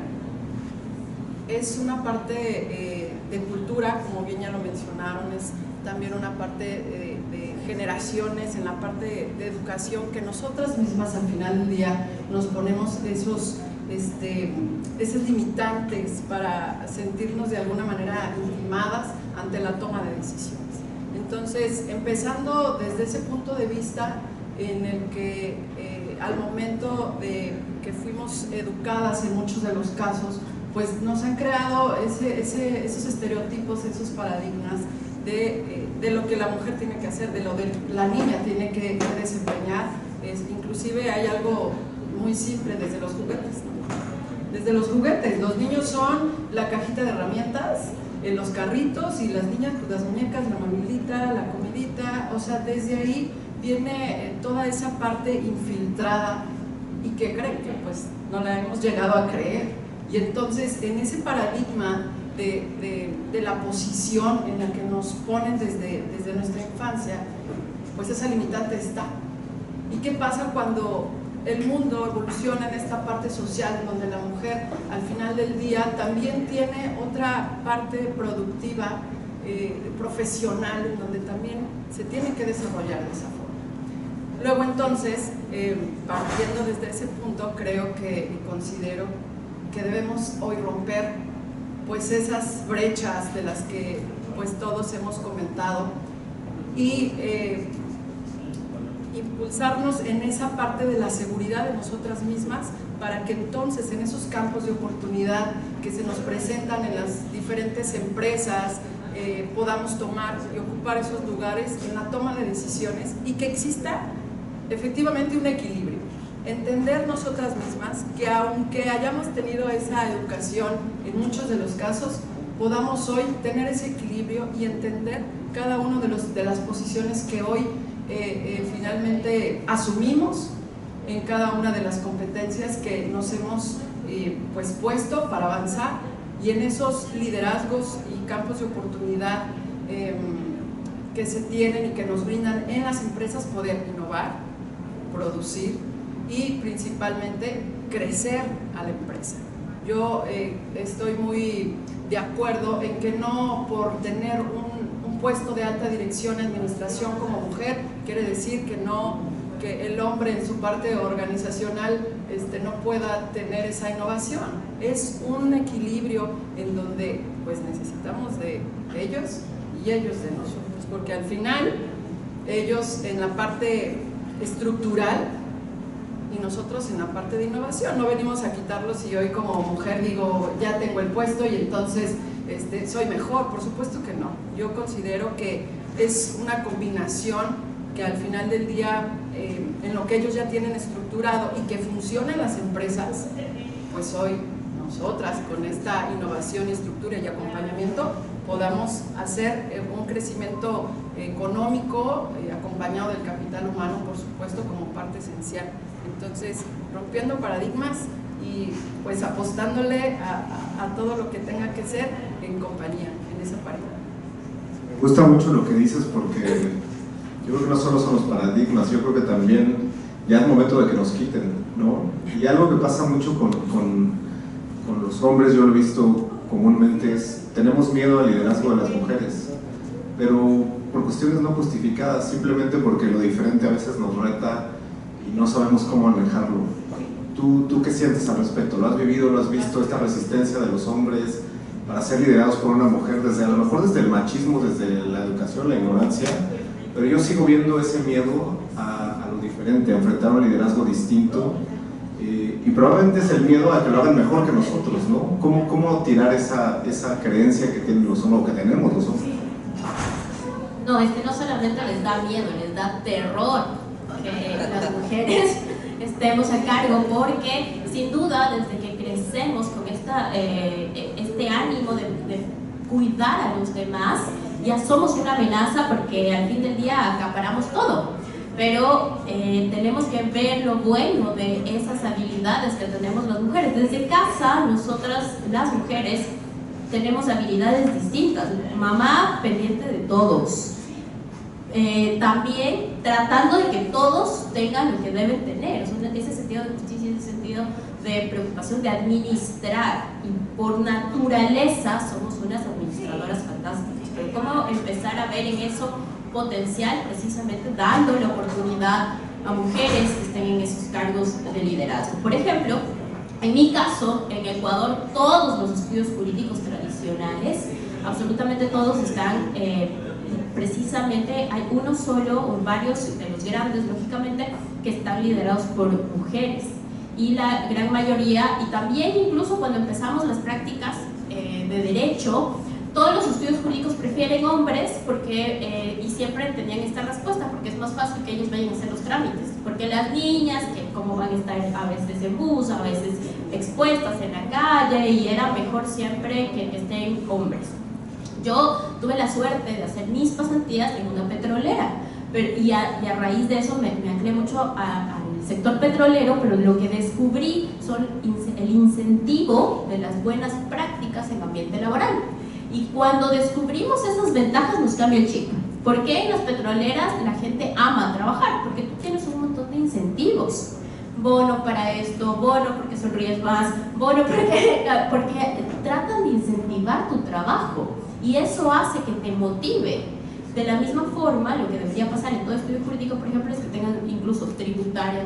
Es una parte de cultura, como bien ya lo mencionaron, es también una parte de generaciones, en la parte de educación, que nosotras mismas al final del día nos ponemos esos limitantes para sentirnos de alguna manera intimadas ante la toma de decisiones. Entonces, empezando desde ese punto de vista en el que al momento de que fuimos educadas en muchos de los casos, pues nos han creado esos estereotipos, esos paradigmas de lo que la mujer tiene que hacer, de lo que la niña tiene que desempeñar. Inclusive hay algo muy simple desde los juguetes, ¿no? Desde los juguetes, los niños son la cajita de herramientas, los carritos, y las niñas pues las muñecas, la mamilita, la comidita, o sea, desde ahí viene toda esa parte infiltrada y que creen que pues no la hemos llegado a creer. Y entonces en ese paradigma de la posición en la que nos ponen desde nuestra infancia, pues esa limitante está. ¿Y qué pasa cuando el mundo evoluciona en esta parte social, en donde la mujer al final del día también tiene otra parte productiva, profesional, en donde también se tiene que desarrollar de esa forma? Luego entonces, partiendo desde ese punto, creo que y considero que debemos hoy romper pues esas brechas de las que pues todos hemos comentado y impulsarnos en esa parte de la seguridad de nosotras mismas, para que entonces en esos campos de oportunidad que se nos presentan en las diferentes empresas podamos tomar y ocupar esos lugares en la toma de decisiones, y que exista efectivamente un equilibrio. Entender nosotras mismas que aunque hayamos tenido esa educación en muchos de los casos, podamos hoy tener ese equilibrio y entender cada uno de las posiciones que hoy finalmente asumimos en cada una de las competencias que nos hemos pues puesto para avanzar, y en esos liderazgos y campos de oportunidad que se tienen y que nos brindan en las empresas, poder innovar, producir y principalmente crecer a la empresa. Yo estoy muy de acuerdo en que no por tener un puesto de alta dirección y administración como mujer quiere decir que el hombre en su parte organizacional no pueda tener esa innovación. Es un equilibrio en donde pues necesitamos de ellos y ellos de nosotros, porque al final ellos en la parte estructural y nosotros en la parte de innovación. No venimos a quitarlos y hoy como mujer digo ya tengo el puesto y entonces soy mejor. Por supuesto que no. Yo considero que es una combinación que al final del día en lo que ellos ya tienen estructurado y que funciona en las empresas, pues hoy nosotras con esta innovación, estructura y acompañamiento podamos hacer un crecimiento económico acompañado del capital humano, por supuesto, como parte esencial. Entonces, rompiendo paradigmas y pues apostándole a todo lo que tenga que ser en compañía, en esa paridad. Me gusta mucho lo que dices, porque yo creo que no solo son los paradigmas, yo creo que también ya es momento de que nos quiten, ¿no? Y algo que pasa mucho con los hombres, yo lo he visto comúnmente, es tenemos miedo al liderazgo de las mujeres, pero por cuestiones no justificadas, simplemente porque lo diferente a veces nos reta y no sabemos cómo manejarlo. ¿Tú qué sientes al respecto? ¿Lo has vivido, lo has visto, esta resistencia de los hombres para ser liderados por una mujer, desde a lo mejor desde el machismo, desde la educación, la ignorancia, pero yo sigo viendo ese miedo a lo diferente, a enfrentar un liderazgo distinto, y probablemente es el miedo a que lo hagan mejor que nosotros, ¿no? ¿Cómo tirar esa creencia que tienen los hombres, o que tenemos los hombres? No, es que no solamente les da miedo, les da terror que las mujeres estemos a cargo, porque sin duda desde que crecemos con este ánimo de cuidar a los demás, ya somos una amenaza, porque al fin del día acaparamos todo. Pero tenemos que ver lo bueno de esas habilidades que tenemos las mujeres. Desde casa, nosotras las mujeres tenemos habilidades distintas. Mamá pendiente de todos, también tratando de que todos tengan lo que deben tener, o sea, ese sentido de justicia, ese sentido de preocupación de administrar, y por naturaleza somos unas administradoras fantásticas. Pero cómo empezar a ver en eso potencial, precisamente dando la oportunidad a mujeres que estén en esos cargos de liderazgo. Por ejemplo, en mi caso, en Ecuador, todos los estudios jurídicos tradicionales, absolutamente todos están, precisamente hay uno solo o varios de los grandes, lógicamente, que están liderados por mujeres, y la gran mayoría, y también incluso cuando empezamos las prácticas de derecho, todos los estudios jurídicos prefieren hombres, porque, y siempre tenían esta respuesta, porque es más fácil que ellos vayan a hacer los trámites, porque las niñas, que como van a estar a veces en bus, a veces expuestas en la calle, y era mejor siempre que estén hombres. Yo tuve la suerte de hacer mis pasantías en una petrolera, y a raíz de eso me anclé mucho al sector petrolero, pero lo que descubrí son el incentivo de las buenas prácticas en ambiente laboral. Y cuando descubrimos esas ventajas nos cambia el chip. ¿Por qué en las petroleras la gente ama trabajar? Porque tú tienes un montón de incentivos. Bono para esto, bono porque sonríes más, bono porque tratan de incentivar tu trabajo, y eso hace que te motive. De la misma forma, lo que debería pasar en todo estudio jurídico, por ejemplo, es que tengan incluso tributaria,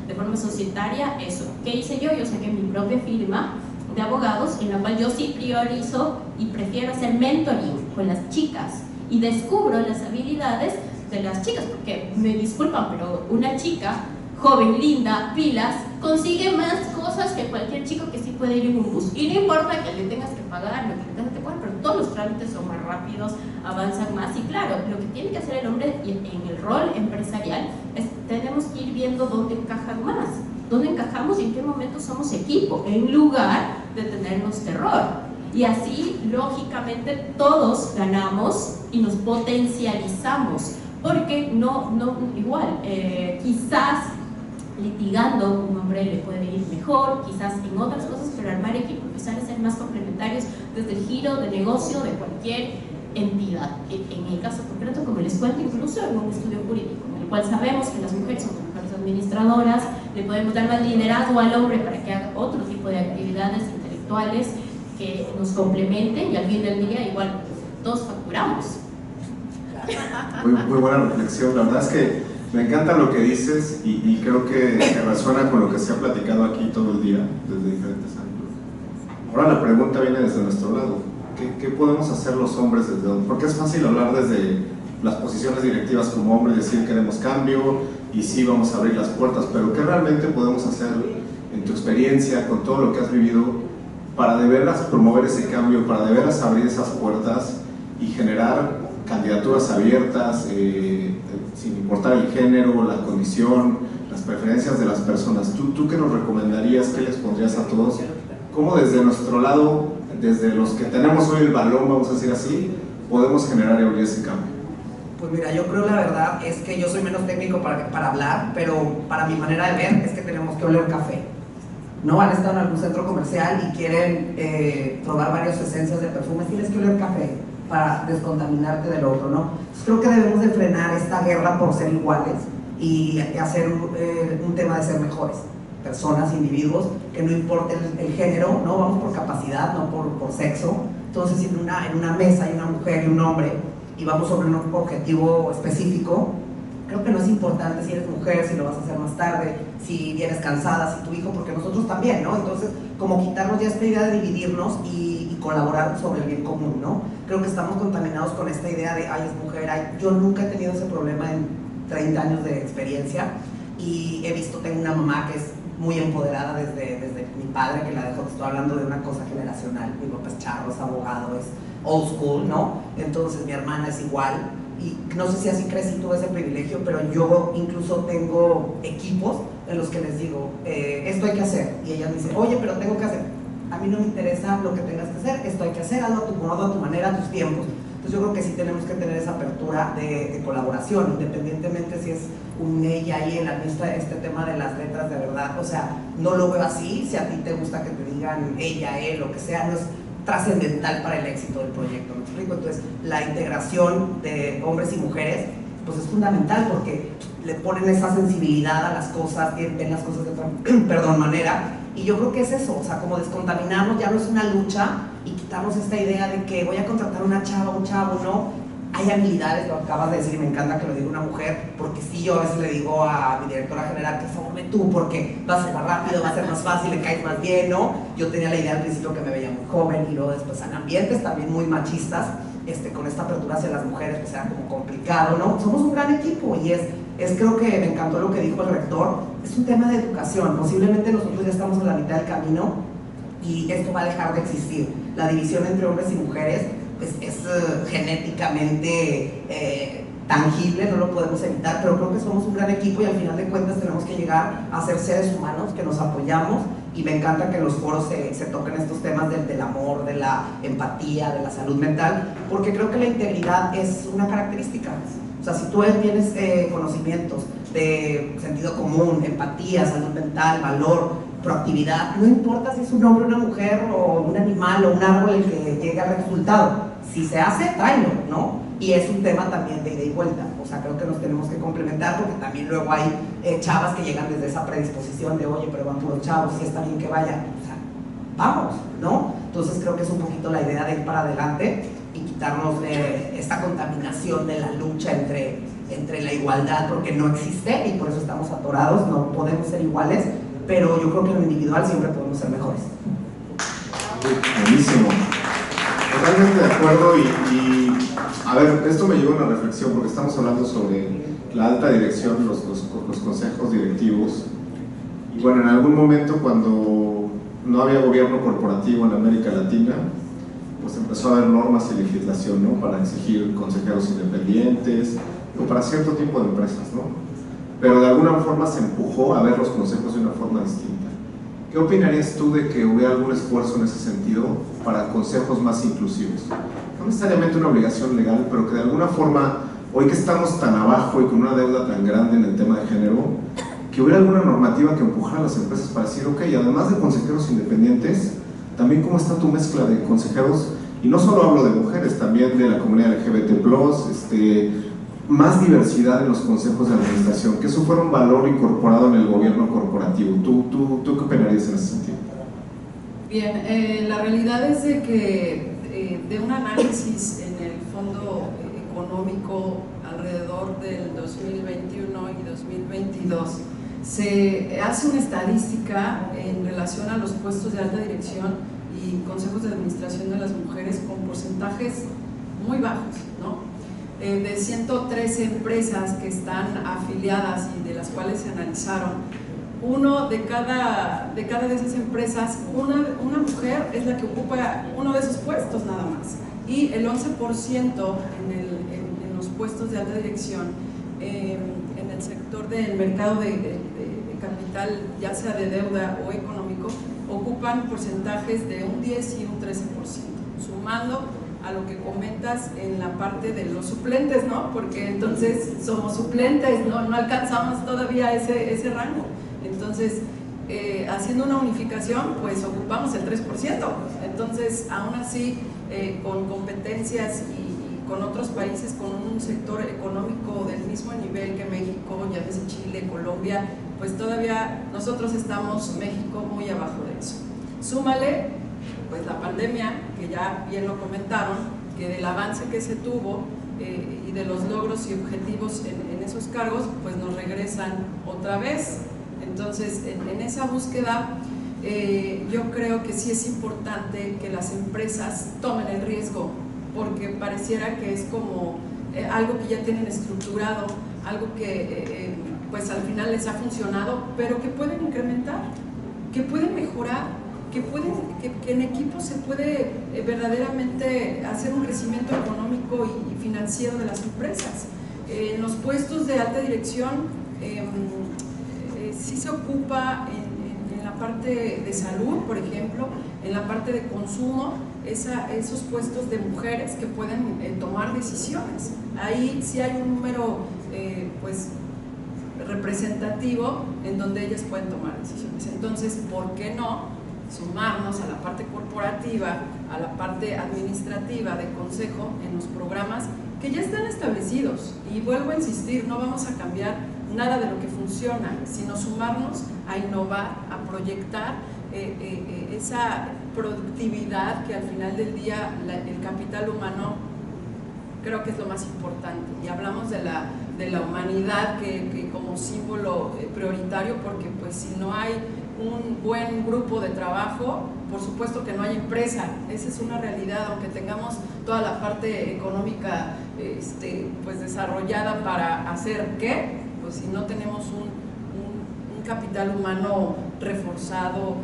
de forma societaria, eso. ¿Qué hice yo? Yo saqué mi propia firma de abogados, en la cual yo sí priorizo y prefiero hacer mentoring con las chicas, y descubro las habilidades de las chicas, porque me disculpan, pero una chica joven, linda, pilas, consigue más cosas que cualquier chico que sí puede ir en un bus, y no importa que le tengas que pagar, lo que le tengas que pagar, pero todos los trámites son más rápidos, avanzan más. Y claro, lo que tiene que hacer el hombre en el rol empresarial es, tenemos que ir viendo dónde encajan más, dónde encajamos y en qué momento somos equipo, en lugar de tenernos terror. Y así, lógicamente, todos ganamos y nos potencializamos, porque igual, quizás litigando un hombre le puede ir mejor, quizás en otras cosas, pero armar equipo, empezar a ser más complementarios desde el giro de negocio de cualquier entidad. En el caso concreto, como les cuento, incluso en un estudio jurídico, en el cual sabemos que las mujeres son mejores administradoras, le podemos dar más liderazgo al hombre para que haga otro tipo de actividades intelectuales que nos complementen, y al fin del día igual todos facturamos. Muy buena reflexión. La verdad es que me encanta lo que dices, y creo que resuena con lo que se ha platicado aquí todo el día desde diferentes ángulos. Ahora la pregunta viene desde nuestro lado. ¿Qué podemos hacer los hombres desde dónde? Porque es fácil hablar desde las posiciones directivas como hombre, decir queremos cambio y sí vamos a abrir las puertas, pero ¿qué realmente podemos hacer en tu experiencia, con todo lo que has vivido, para de veras promover ese cambio, para de veras abrir esas puertas y generar candidaturas abiertas, sin importar el género, la condición, las preferencias de las personas? ¿Tú qué nos recomendarías, qué les pondrías a todos? ¿Cómo desde nuestro lado, desde los que tenemos hoy el balón, vamos a decir así, podemos generar y abrir ese cambio? Pues mira, yo creo la verdad es que yo soy menos técnico para hablar, pero para mi manera de ver es que tenemos que oler café. No han estado en algún centro comercial y quieren probar varias esencias de perfumes, tienes que oler café para descontaminarte del otro, ¿no? Entonces, creo que debemos de frenar esta guerra por ser iguales y hacer un tema de ser mejores personas, individuos, que no importe el género, ¿no? Vamos por capacidad, no por sexo. Entonces, si en una mesa hay una mujer y un hombre y vamos sobre un objetivo específico, creo que no es importante si eres mujer, si lo vas a hacer más tarde, si vienes cansada, si tu hijo, porque nosotros también, ¿no? Entonces, como quitarnos ya esta idea de dividirnos y colaborar sobre el bien común, ¿no? Creo que estamos contaminados con esta idea de, ay, es mujer, ay, yo nunca he tenido ese problema en 30 años de experiencia y he visto, tengo una mamá que es muy empoderada desde mi padre, que la dejó, te estoy hablando de una cosa generacional, mi papá es charro, es abogado, es old school, ¿no? Entonces mi hermana es igual, y no sé si así crecí, tuve ese privilegio, pero yo incluso tengo equipos en los que les digo, esto hay que hacer, y ellas me dicen, oye, pero tengo que hacer, a mí no me interesa lo que tengas que hacer, esto hay que hacer, hazlo a tu modo, a tu manera, a tus tiempos. Entonces yo creo que sí tenemos que tener esa apertura de colaboración, independientemente si es un ella ahí en la lista, este tema de las letras, de verdad, o sea, no lo veo así, si a ti te gusta que te digan ella, él, lo que sea, no es trascendental para el éxito del proyecto, ¿me explico? Entonces la integración de hombres y mujeres pues es fundamental porque le ponen esa sensibilidad a las cosas, ven las cosas de otra manera, y yo creo que es eso, o sea, como descontaminarnos, ya no es una lucha y quitarnos esta idea de que voy a contratar una chava, un chavo, no, hay habilidades, lo acabas de decir y me encanta que lo diga una mujer, porque sí, yo a veces le digo a mi directora general que forme tú, porque va a ser más rápido, va a ser más fácil, le caes más bien, ¿no? Yo tenía la idea al principio que me veía muy joven y luego después en ambientes también muy machistas, con esta apertura hacia las mujeres pues era como complicado, ¿no? Somos un gran equipo y es creo que me encantó lo que dijo el rector, es un tema de educación, posiblemente nosotros ya estamos en la mitad del camino y esto va a dejar de existir, la división entre hombres y mujeres pues, es genéticamente tangible, no lo podemos evitar, pero creo que somos un gran equipo y al final de cuentas tenemos que llegar a ser seres humanos que nos apoyamos y me encanta que en los foros se toquen estos temas del amor, de la empatía, de la salud mental, porque creo que la integridad es una característica. O sea, si tú tienes conocimientos de sentido común, empatía, salud mental, valor, proactividad, no importa si es un hombre, una mujer o un animal o un árbol el que llegue al resultado, si se hace, tráelo, ¿no? Y es un tema también de ida y vuelta, o sea, creo que nos tenemos que complementar porque también luego hay chavas que llegan desde esa predisposición de, oye, pero van puros chavos, sí está bien que vayan, o sea, vamos, ¿no? Entonces creo que es un poquito la idea de ir para adelante y quitarnos de esta contaminación de la lucha entre la igualdad, porque no existe y por eso estamos atorados, no podemos ser iguales, pero yo creo que en lo individual siempre podemos ser mejores. Buenísimo. Totalmente de acuerdo y a ver, esto me lleva a una reflexión porque estamos hablando sobre la alta dirección, los consejos directivos y bueno, en algún momento cuando no había gobierno corporativo en América Latina pues empezó a haber normas y legislación, ¿no? Para exigir consejeros independientes o para cierto tipo de empresas, ¿no? Pero de alguna forma se empujó a ver los consejos de una forma distinta. ¿Qué opinarías tú de que hubiera algún esfuerzo en ese sentido para consejos más inclusivos? No necesariamente una obligación legal, pero que de alguna forma, hoy que estamos tan abajo y con una deuda tan grande en el tema de género, que hubiera alguna normativa que empujara a las empresas para decir, ok, además de consejeros independientes, también cómo está tu mezcla de consejeros, y no solo hablo de mujeres, también de la comunidad LGBT+, más diversidad en los consejos de administración, que eso fuera un valor incorporado en el gobierno corporativo. ¿Tú qué opinarías en ese sentido? Bien, la realidad es de que de un análisis en el fondo económico alrededor del 2021 y 2022 se hace una estadística en relación a los puestos de alta dirección y consejos de administración de las mujeres con porcentajes muy bajos, ¿no? De 113 empresas que están afiliadas y de las cuales se analizaron, de cada de esas empresas, una mujer es la que ocupa uno de esos puestos nada más, y el 11% en los puestos de alta dirección en el sector del mercado de capital, ya sea de deuda o económico, ocupan porcentajes de un 10 y un 13%, sumando a lo que comentas en la parte de los suplentes, ¿no? Porque entonces somos suplentes, no alcanzamos todavía ese rango. Entonces, haciendo una unificación, pues ocupamos el 3%. Entonces, aún así, con competencias y con otros países con un sector económico del mismo nivel que México, ya desde Chile, Colombia, pues todavía nosotros estamos, México, muy abajo de eso. Súmale pues la pandemia, que ya bien lo comentaron, que del avance que se tuvo y de los logros y objetivos en esos cargos, pues nos regresan otra vez. Entonces, en esa búsqueda, yo creo que sí es importante que las empresas tomen el riesgo, porque pareciera que es como algo que ya tienen estructurado, algo que pues al final les ha funcionado, pero que pueden incrementar, que pueden mejorar, que en equipo se puede verdaderamente hacer un crecimiento económico y financiero de las empresas. En los puestos de alta dirección sí se ocupa en la parte de salud, por ejemplo, en la parte de consumo, esos puestos de mujeres que pueden tomar decisiones. Ahí sí hay un número pues representativo en donde ellas pueden tomar decisiones. Entonces, ¿por qué no sumarnos a la parte corporativa, a la parte administrativa de consejo en los programas que ya están establecidos? Y vuelvo a insistir, no vamos a cambiar nada de lo que funciona, sino sumarnos a innovar, a proyectar esa productividad que al final del día el capital humano creo que es lo más importante. Y hablamos de la humanidad que como símbolo prioritario, porque pues si no hay un buen grupo de trabajo, por supuesto que no hay empresa. Esa es una realidad, aunque tengamos toda la parte económica pues desarrollada para hacer qué, pues si no tenemos un capital humano reforzado,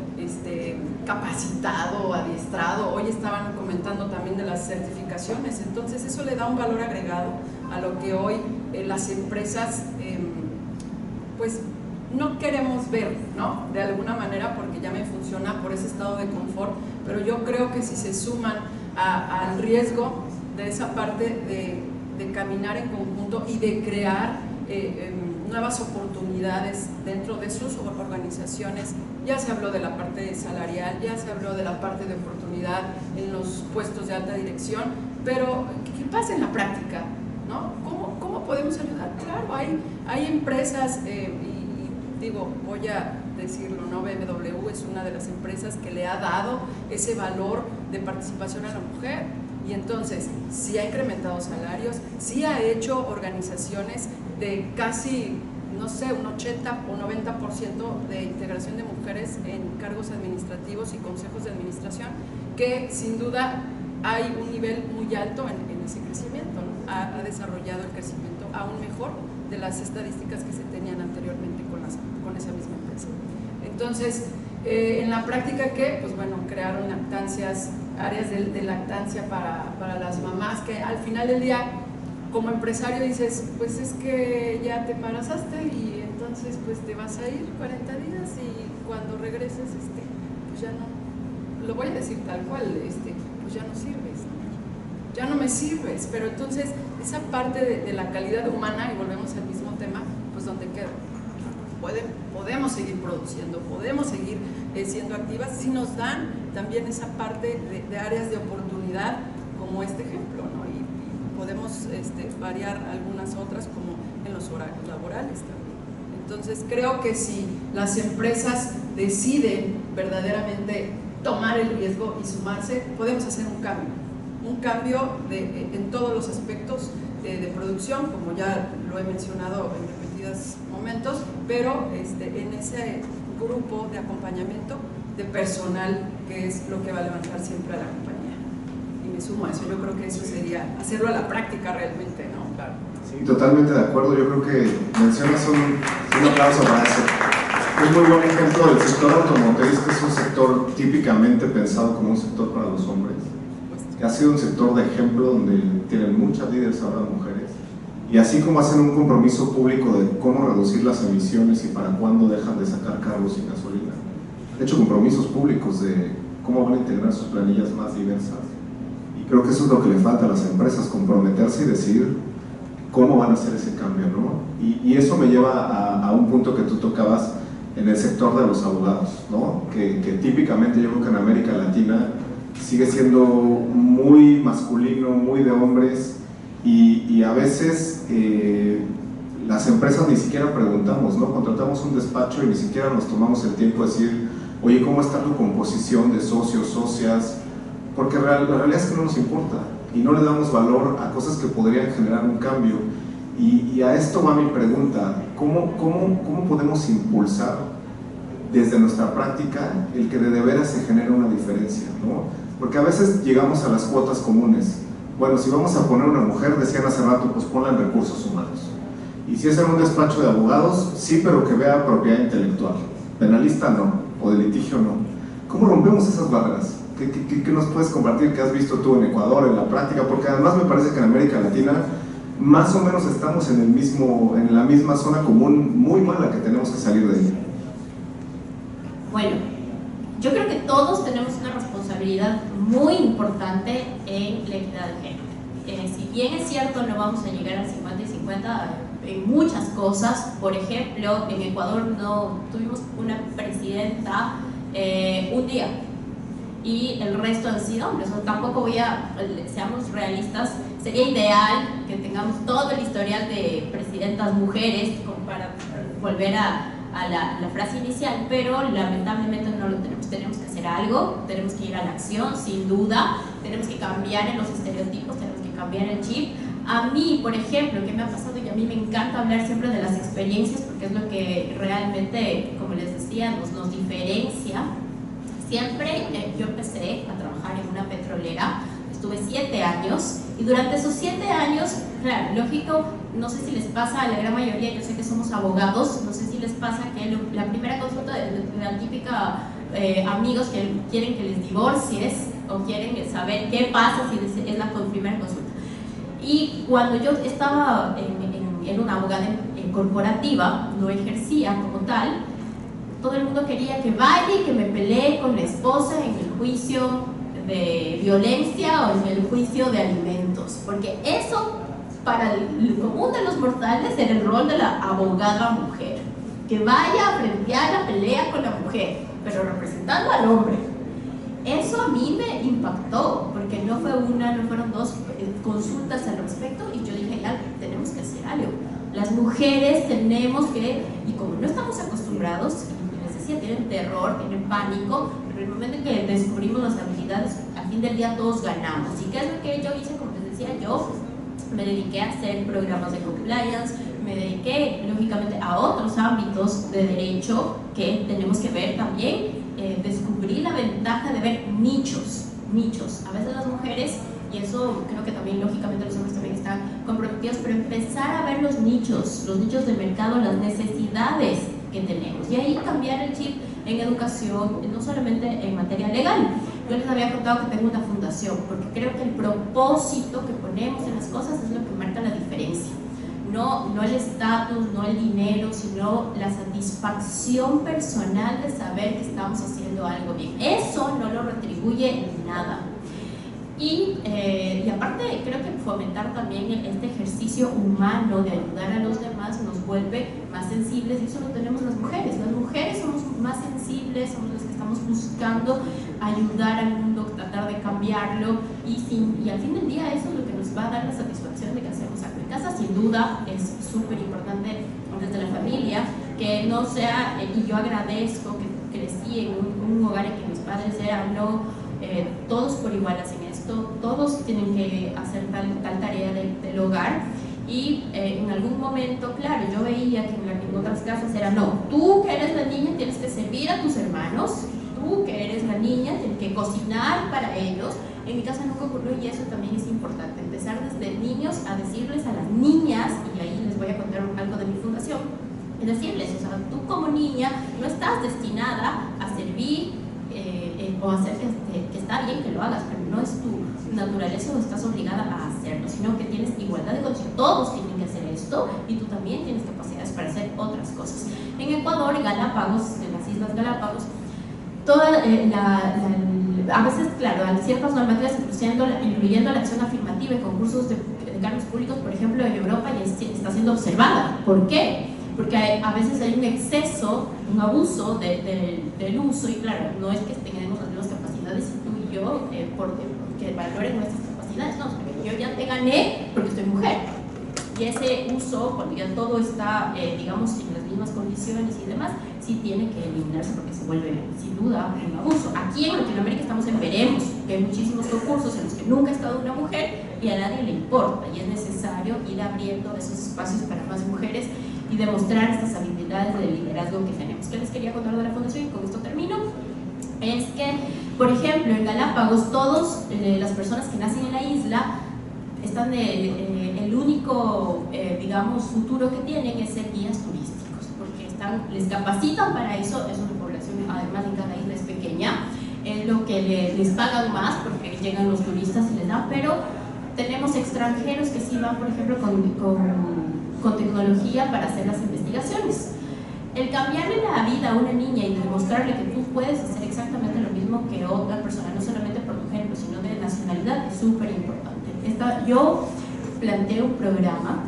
capacitado, adiestrado. Hoy estaban comentando también de las certificaciones, entonces eso le da un valor agregado a lo que hoy las empresas pues no queremos ver, ¿no? De alguna manera, porque ya me funciona por ese estado de confort, pero yo creo que si se suman al riesgo de esa parte de caminar en conjunto y de crear nuevas oportunidades dentro de sus organizaciones, ya se habló de la parte salarial, ya se habló de la parte de oportunidad en los puestos de alta dirección, pero ¿qué pasa en la práctica? ¿No? ¿Cómo podemos ayudar? Claro, hay empresas digo, voy a decirlo, ¿no? BMW es una de las empresas que le ha dado ese valor de participación a la mujer, y entonces sí ha incrementado salarios, sí ha hecho organizaciones de casi, no sé, un 80 o 90% de integración de mujeres en cargos administrativos y consejos de administración, que sin duda hay un nivel muy alto en ese crecimiento, ¿no? Ha desarrollado el crecimiento aún mejor de las estadísticas que se tenían anteriormente con esa misma empresa. Entonces, en la práctica, ¿qué? Pues bueno, crearon lactancias, áreas de lactancia para las mamás, que al final del día, como empresario dices, pues es que ya te embarazaste y entonces pues te vas a ir 40 días y cuando regreses, pues ya no, lo voy a decir tal cual, pues ya no sirves, ¿no? Ya no me sirves, pero entonces esa parte de la calidad humana, y volvemos al mismo tema, pues ¿dónde queda? Podemos seguir produciendo, podemos seguir siendo activas si nos dan también esa parte de áreas de oportunidad como este ejemplo, ¿no? Y podemos variar algunas otras como en los horarios laborales también. Entonces creo que si las empresas deciden verdaderamente tomar el riesgo y sumarse, podemos hacer un cambio en todos los aspectos de producción, como ya lo he mencionado en repetidos momentos, pero en ese grupo de acompañamiento de personal, que es lo que va a levantar siempre a la compañía. Y me sumo a eso, yo creo que eso sería hacerlo a la práctica realmente, ¿no? Claro. Sí, totalmente de acuerdo. Yo creo que mencionas un aplauso para eso. Un muy buen ejemplo del sector automotriz, que es un sector típicamente pensado como un sector para los hombres, que ha sido un sector de ejemplo donde tienen muchas líderes ahora mujeres, y así como hacen un compromiso público de cómo reducir las emisiones y para cuándo dejan de sacar carros sin gasolina, han hecho compromisos públicos de cómo van a integrar sus planillas más diversas, y creo que eso es lo que le falta a las empresas, comprometerse y decidir cómo van a hacer ese cambio, ¿no? Y eso me lleva a un punto que tú tocabas en el sector de los abogados, ¿no? Que típicamente yo creo que en América Latina sigue siendo muy masculino, muy de hombres, y a veces las empresas ni siquiera preguntamos, ¿no? Contratamos un despacho y ni siquiera nos tomamos el tiempo de decir, oye, ¿cómo está tu composición de socios, socias? Porque la realidad es que no nos importa y no le damos valor a cosas que podrían generar un cambio. Y a esto va mi pregunta, ¿cómo podemos impulsar desde nuestra práctica el que de veras se genere una diferencia, ¿no? Porque a veces llegamos a las cuotas comunes. Bueno, si vamos a poner una mujer, decían hace rato, pues ponla en recursos humanos. Y si es en un despacho de abogados, sí, pero que vea propiedad intelectual. Penalista no, o de litigio no. ¿Cómo rompemos esas barreras? ¿Qué nos puedes compartir que has visto tú en Ecuador, en la práctica? Porque además me parece que en América Latina más o menos estamos en la misma zona común muy mala que tenemos que salir de ella. Bueno, yo creo que todos tenemos una responsabilidad muy importante en la equidad de género. Si bien es cierto, no vamos a llegar al 50 y 50 en muchas cosas. Por ejemplo, en Ecuador no tuvimos una presidenta un día y el resto han sido hombres. O tampoco seamos realistas, sería ideal que tengamos todo el historial de presidentas mujeres como para volver a la frase inicial, pero lamentablemente no lo tenemos. Tenemos que hacer algo, tenemos que ir a la acción, sin duda, tenemos que cambiar en los estereotipos, tenemos que cambiar el chip. A mí, por ejemplo, ¿qué me ha pasado? Y a mí me encanta hablar siempre de las experiencias porque es lo que realmente, como les decía, nos diferencia. Siempre yo empecé a trabajar en una petrolera, estuve 7 años y durante esos 7 años, claro, lógico, no sé si les pasa a la gran mayoría, yo sé que somos abogados, no sé si les pasa que la primera consulta de la típica amigos que quieren que les divorcies o quieren saber qué pasa si es la primera consulta. Y cuando yo estaba en una abogada corporativa, no ejercía como tal, todo el mundo quería que vaya y que me pelee con la esposa en el juicio de violencia o en el juicio de alimentos, porque eso para el común de los mortales era el rol de la abogada mujer, que vaya a frentear la pelea con la mujer, pero representando al hombre. Eso a mí me impactó, porque no fue una, no fueron 2 consultas al respecto, y yo dije, ya, tenemos que hacer algo. Las mujeres tenemos que, y como no estamos acostumbrados, les decía, tienen terror, tienen pánico, pero en el momento en que descubrimos las habilidades, al fin del día todos ganamos. ¿Y qué es lo que yo hice? Como les decía, yo me dediqué a hacer programas de compliance, me dediqué lógicamente a otros ámbitos de derecho que tenemos que ver también. Descubrí la ventaja de ver nichos. A veces las mujeres, y eso creo que también lógicamente los hombres también están comprometidos, pero empezar a ver los nichos de mercado, las necesidades que tenemos, y ahí cambiar el chip en educación, no solamente en materia legal. Yo les había contado que tengo una fundación, porque creo que el propósito que ponemos en las cosas es lo que marca la diferencia. No el estatus, no el dinero, sino la satisfacción personal de saber que estamos haciendo algo bien. Eso no lo retribuye nada. Y aparte creo que fomentar también este ejercicio humano de ayudar a los demás nos vuelve más sensibles, y eso lo tenemos las mujeres. Las mujeres somos más sensibles, somos las que estamos buscando ayudar al mundo, tratar de cambiarlo, y al fin del día eso es lo que nos va a dar la satisfacción de que hacemos algo en casa. Sin duda es súper importante desde la familia, que no sea, y yo agradezco que crecí en un hogar en que mis padres eran todos por igual hacen esto, todos tienen que hacer tal tarea del hogar, y en algún momento, claro, yo veía que en otras casas era no, tú que eres la niña tienes que servir a tus hermanos, tú que eres la niña tienes que cocinar para ellos. En mi casa nunca ocurrió, y eso también es importante, empezar desde niños a decirles a las niñas, y ahí les voy a contar algo de mi fundación, y decirles, o sea, tú como niña no estás destinada a servir o hacer que está bien que lo hagas, pero no es tu naturaleza o estás obligada a hacerlo, sino que tienes igualdad de condiciones. Todos tienen que hacer esto y tú también tienes capacidades para hacer otras cosas. En Ecuador, en Galápagos, en las Islas Galápagos, a veces, claro, hay ciertas normativas incluyendo la acción afirmativa en concursos de cargos públicos, por ejemplo, en Europa, ya está siendo observada. ¿Por qué? Porque a veces hay un exceso, un abuso del uso, y claro, no es que tengamos las mismas capacidades tú y yo, que valoren nuestras capacidades, no, porque yo ya te gané porque soy mujer. Y ese uso, cuando ya todo está, digamos, en las mismas condiciones y demás, sí tiene que eliminarse porque se vuelve, sin duda, un abuso. Aquí en Latinoamérica estamos en veremos, que hay muchísimos concursos en los que nunca ha estado una mujer y a nadie le importa, y es necesario ir abriendo esos espacios para más mujeres. y demostrar estas habilidades de liderazgo que tenemos. ¿Qué les quería contar de la fundación? Y con esto termino. Es que, por ejemplo, en Galápagos, todas las personas que nacen en la isla están el único, digamos, futuro que tienen es ser guías turísticos, porque les capacitan para eso. Es una población, además en cada isla es pequeña, es lo que les pagan más porque llegan los turistas y les dan, pero tenemos extranjeros que sí van, por ejemplo, con tecnología para hacer las investigaciones. El cambiarle la vida a una niña y demostrarle que tú puedes hacer exactamente lo mismo que otra persona, no solamente por tu género, sino de nacionalidad, es súper importante. Yo planteo un programa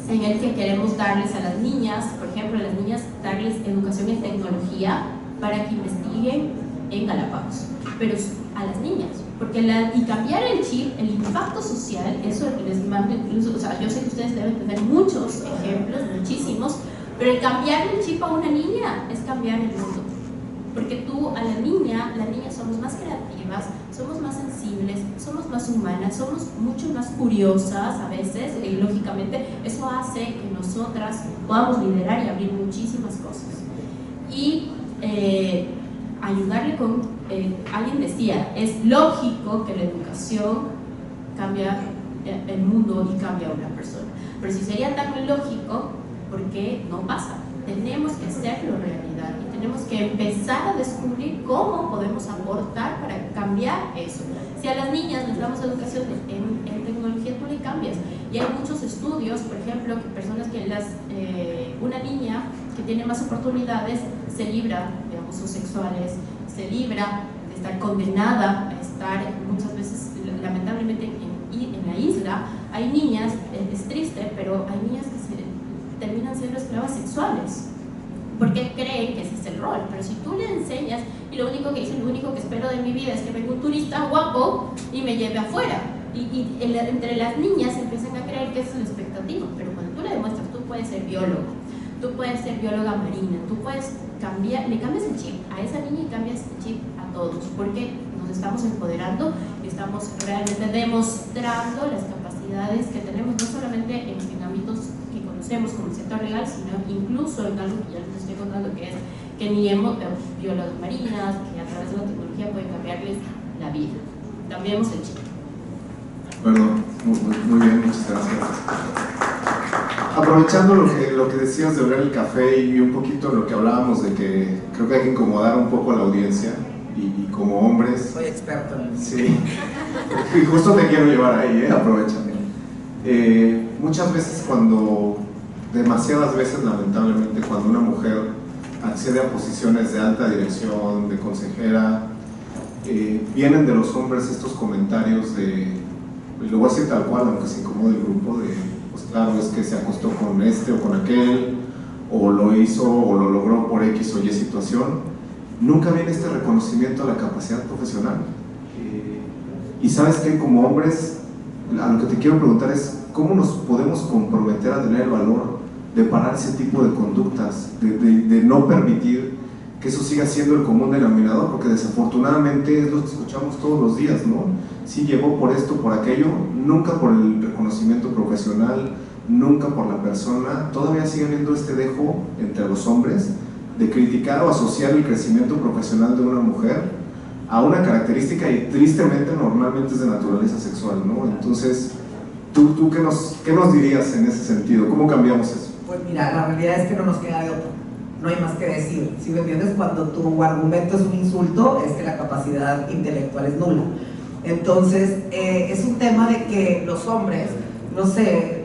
en el que queremos darles a las niñas, por ejemplo, a las niñas, darles educación en tecnología para que investiguen en Galápagos, pero a las niñas, porque y cambiar el chip, el impacto social, eso les mando incluso, o sea, yo sé que ustedes deben tener muchos ejemplos, muchísimos, pero el cambiar el chip a una niña es cambiar el mundo, porque tú a las niñas somos más creativas, somos más sensibles, somos más humanas, somos mucho más curiosas a veces, y lógicamente eso hace que nosotras podamos liderar y abrir muchísimas cosas. Y ayudarle con, alguien decía, es lógico que la educación cambia el mundo y cambia a una persona, pero si sería tan lógico, ¿por qué no pasa? Tenemos que hacerlo realidad y tenemos que empezar a descubrir cómo podemos aportar para cambiar eso. Si a las niñas les damos educación en tecnología, tú le cambias. Y hay muchos estudios, por ejemplo, que personas que una niña que tiene más oportunidades se libra de abusos sexuales, se libra de estar condenada a estar muchas veces, lamentablemente, en la isla. Hay niñas, es triste, pero hay niñas que terminan siendo esclavas sexuales porque creen que ese es el rol, pero si tú le enseñas y lo único que dicen, lo único que espero de mi vida es que venga un turista guapo y me lleve afuera, y entre las niñas empiezan a creer que esa es la expectativa, pero cuando tú le demuestras, tú puedes ser biólogo, tú puedes ser bióloga marina, tú puedes cambiar, le cambias el chip a esa niña y cambias el chip a todos, porque nos estamos empoderando y estamos realmente demostrando las capacidades que tenemos, no solamente en ámbitos que conocemos como el sector legal, sino incluso en algo que ya les estoy contando, que es que ni biólogas marinas, que a través de la tecnología pueden cambiarles la vida. Cambiemos el chip. Bueno, muy bien, muchas gracias. Aprovechando lo que decías de oler el café y un poquito lo que hablábamos de que creo que hay que incomodar un poco a la audiencia y como hombres... Soy experto en eso. Sí, y justo te quiero llevar ahí, aprovechame. Muchas veces demasiadas veces lamentablemente, cuando una mujer accede a posiciones de alta dirección, de consejera, vienen de los hombres estos comentarios lo voy a decir tal cual, aunque se incomode el grupo, pues claro, es que se acostó con este o con aquel, o lo hizo o lo logró por X o Y situación. Nunca viene este reconocimiento a la capacidad profesional. Y sabes que como hombres, a lo que te quiero preguntar es, ¿cómo nos podemos comprometer a tener el valor de parar ese tipo de conductas, de no permitir que eso siga siendo el común denominador? Porque desafortunadamente es lo que escuchamos todos los días, ¿no? Sí, llegó por esto, por aquello, nunca por el reconocimiento profesional, nunca por la persona. Todavía sigue habiendo este dejo entre los hombres de criticar o asociar el crecimiento profesional de una mujer a una característica y tristemente normalmente es de naturaleza sexual, ¿no? Entonces, ¿tú qué nos dirías en ese sentido? ¿Cómo cambiamos eso? Pues mira, la realidad es que no nos queda de otro, no hay más que decir. Si me entiendes, cuando tu argumento es un insulto, es que la capacidad intelectual es nula. Entonces, es un tema de que los hombres, no sé,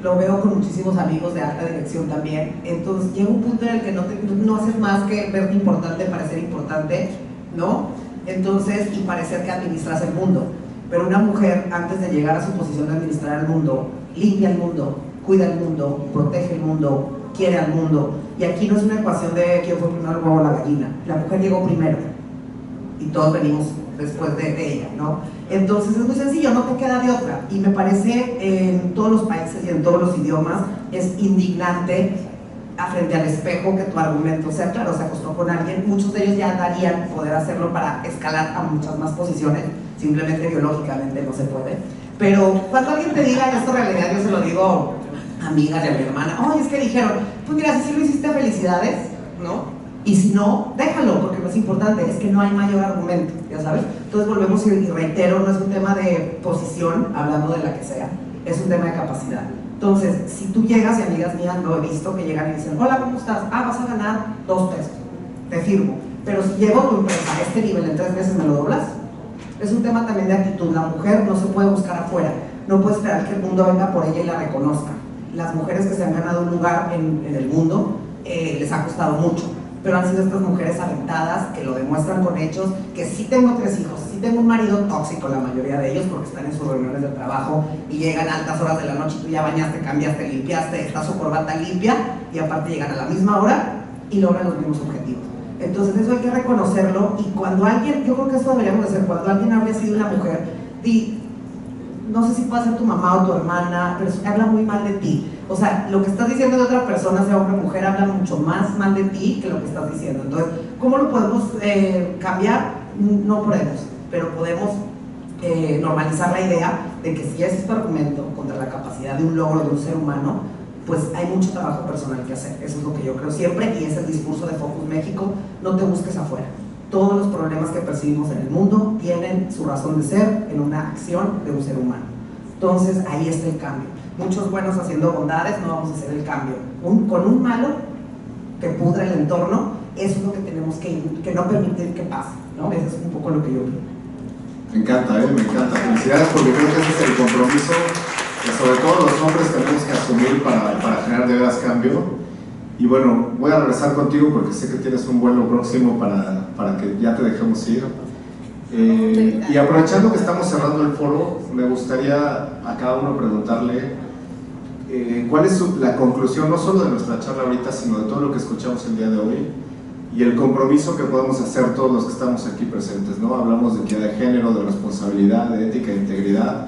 lo veo con muchísimos amigos de alta dirección también, entonces llega un punto en el que no haces más que verte importante, parecer importante, ¿no? Entonces, y parecer que administras el mundo. Pero una mujer, antes de llegar a su posición de administrar el mundo, limpia el mundo, cuida el mundo, protege el mundo, quiere al mundo. Y aquí no es una ecuación de quién fue primero el huevo o la gallina. La mujer llegó primero y todos venimos después de ella, ¿no? Entonces es muy sencillo, no te queda de otra. Y me parece en todos los países y en todos los idiomas es indignante frente al espejo que tu argumento sea claro, se acostó con alguien. Muchos de ellos ya darían poder hacerlo para escalar a muchas más posiciones, simplemente biológicamente no se puede. Pero cuando alguien te diga esto en realidad, yo se lo digo amigas y a mi hermana, oye, es que dijeron, pues mira, si sí lo hiciste, felicidades, ¿no? Y si no, déjalo, porque no es importante, es que no hay mayor argumento, ya sabes. Entonces volvemos y reitero, no es un tema de posición, hablando de la que sea, es un tema de capacidad. Entonces, si tú llegas, y amigas mías lo he visto, que llegan y dicen, hola, ¿cómo estás? Ah, vas a ganar 2 pesos, te firmo. Pero si llego a tu empresa a este nivel en 3 meses, ¿me lo doblas? Es un tema también de actitud. La mujer no se puede buscar afuera, no puede esperar que el mundo venga por ella y la reconozca. Las mujeres que se han ganado un lugar en el mundo les ha costado mucho, pero han sido estas mujeres aventadas que lo demuestran con hechos, que sí tengo 3 hijos, sí tengo un marido tóxico, la mayoría de ellos, porque están en sus reuniones de trabajo y llegan a altas horas de la noche y tú ya bañaste, cambiaste, limpiaste, está su corbata limpia y aparte llegan a la misma hora y logran los mismos objetivos. Entonces eso hay que reconocerlo, y cuando alguien, yo creo que eso deberíamos hacer, cuando alguien hable así de una mujer, no sé si puede ser tu mamá o tu hermana, pero habla muy mal de ti. O sea, lo que estás diciendo de otra persona, sea hombre o mujer, habla mucho más mal de ti que lo que estás diciendo. Entonces, ¿cómo lo podemos cambiar? No podemos, pero podemos normalizar la idea de que si ese es tu argumento contra la capacidad de un logro de un ser humano, pues hay mucho trabajo personal que hacer. Eso es lo que yo creo siempre, y es el discurso de Focus México: no te busques afuera. Todos los problemas que percibimos en el mundo tienen su razón de ser en una acción de un ser humano. Entonces ahí está el cambio. Muchos buenos haciendo bondades, no vamos a hacer el cambio. Con un malo que pudra el entorno, eso es lo que tenemos que no permitir que pase, ¿no? Eso es un poco lo que yo creo. Me encanta, me encanta. Felicidades, porque creo que ese es el compromiso que sobre todo los hombres tenemos que asumir para generar de veras cambio. Y bueno, voy a regresar contigo porque sé que tienes un vuelo próximo para que ya te dejemos ir. Y aprovechando que estamos cerrando el foro, me gustaría a cada uno preguntarle cuál es la conclusión, no solo de nuestra charla ahorita, sino de todo lo que escuchamos el día de hoy, y el compromiso que podemos hacer todos los que estamos aquí presentes, ¿no? Hablamos de equidad de género, de responsabilidad, de ética e integridad.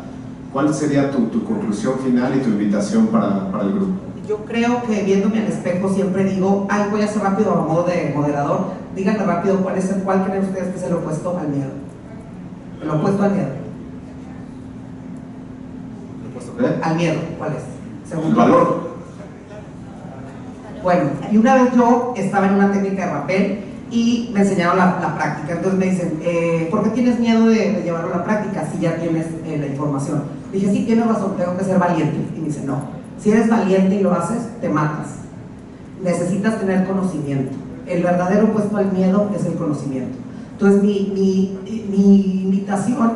¿Cuál sería tu conclusión final y tu invitación para el grupo? Yo creo que viéndome al espejo siempre digo, voy a hacer rápido a modo de moderador, díganme rápido cuál creen ustedes que es el opuesto al miedo. El opuesto al miedo. ¿El opuesto qué? Al miedo, ¿cuál es? El valor. Bueno, y una vez yo estaba en una técnica de rapel y me enseñaron la práctica. Entonces me dicen, ¿por qué tienes miedo de llevarlo a la práctica si ya tienes la información? Dije, sí, tienes razón, tengo que ser valiente. Y me dice, no. Si eres valiente y lo haces, te matas. Necesitas tener conocimiento. El verdadero opuesto al miedo es el conocimiento. Entonces mi invitación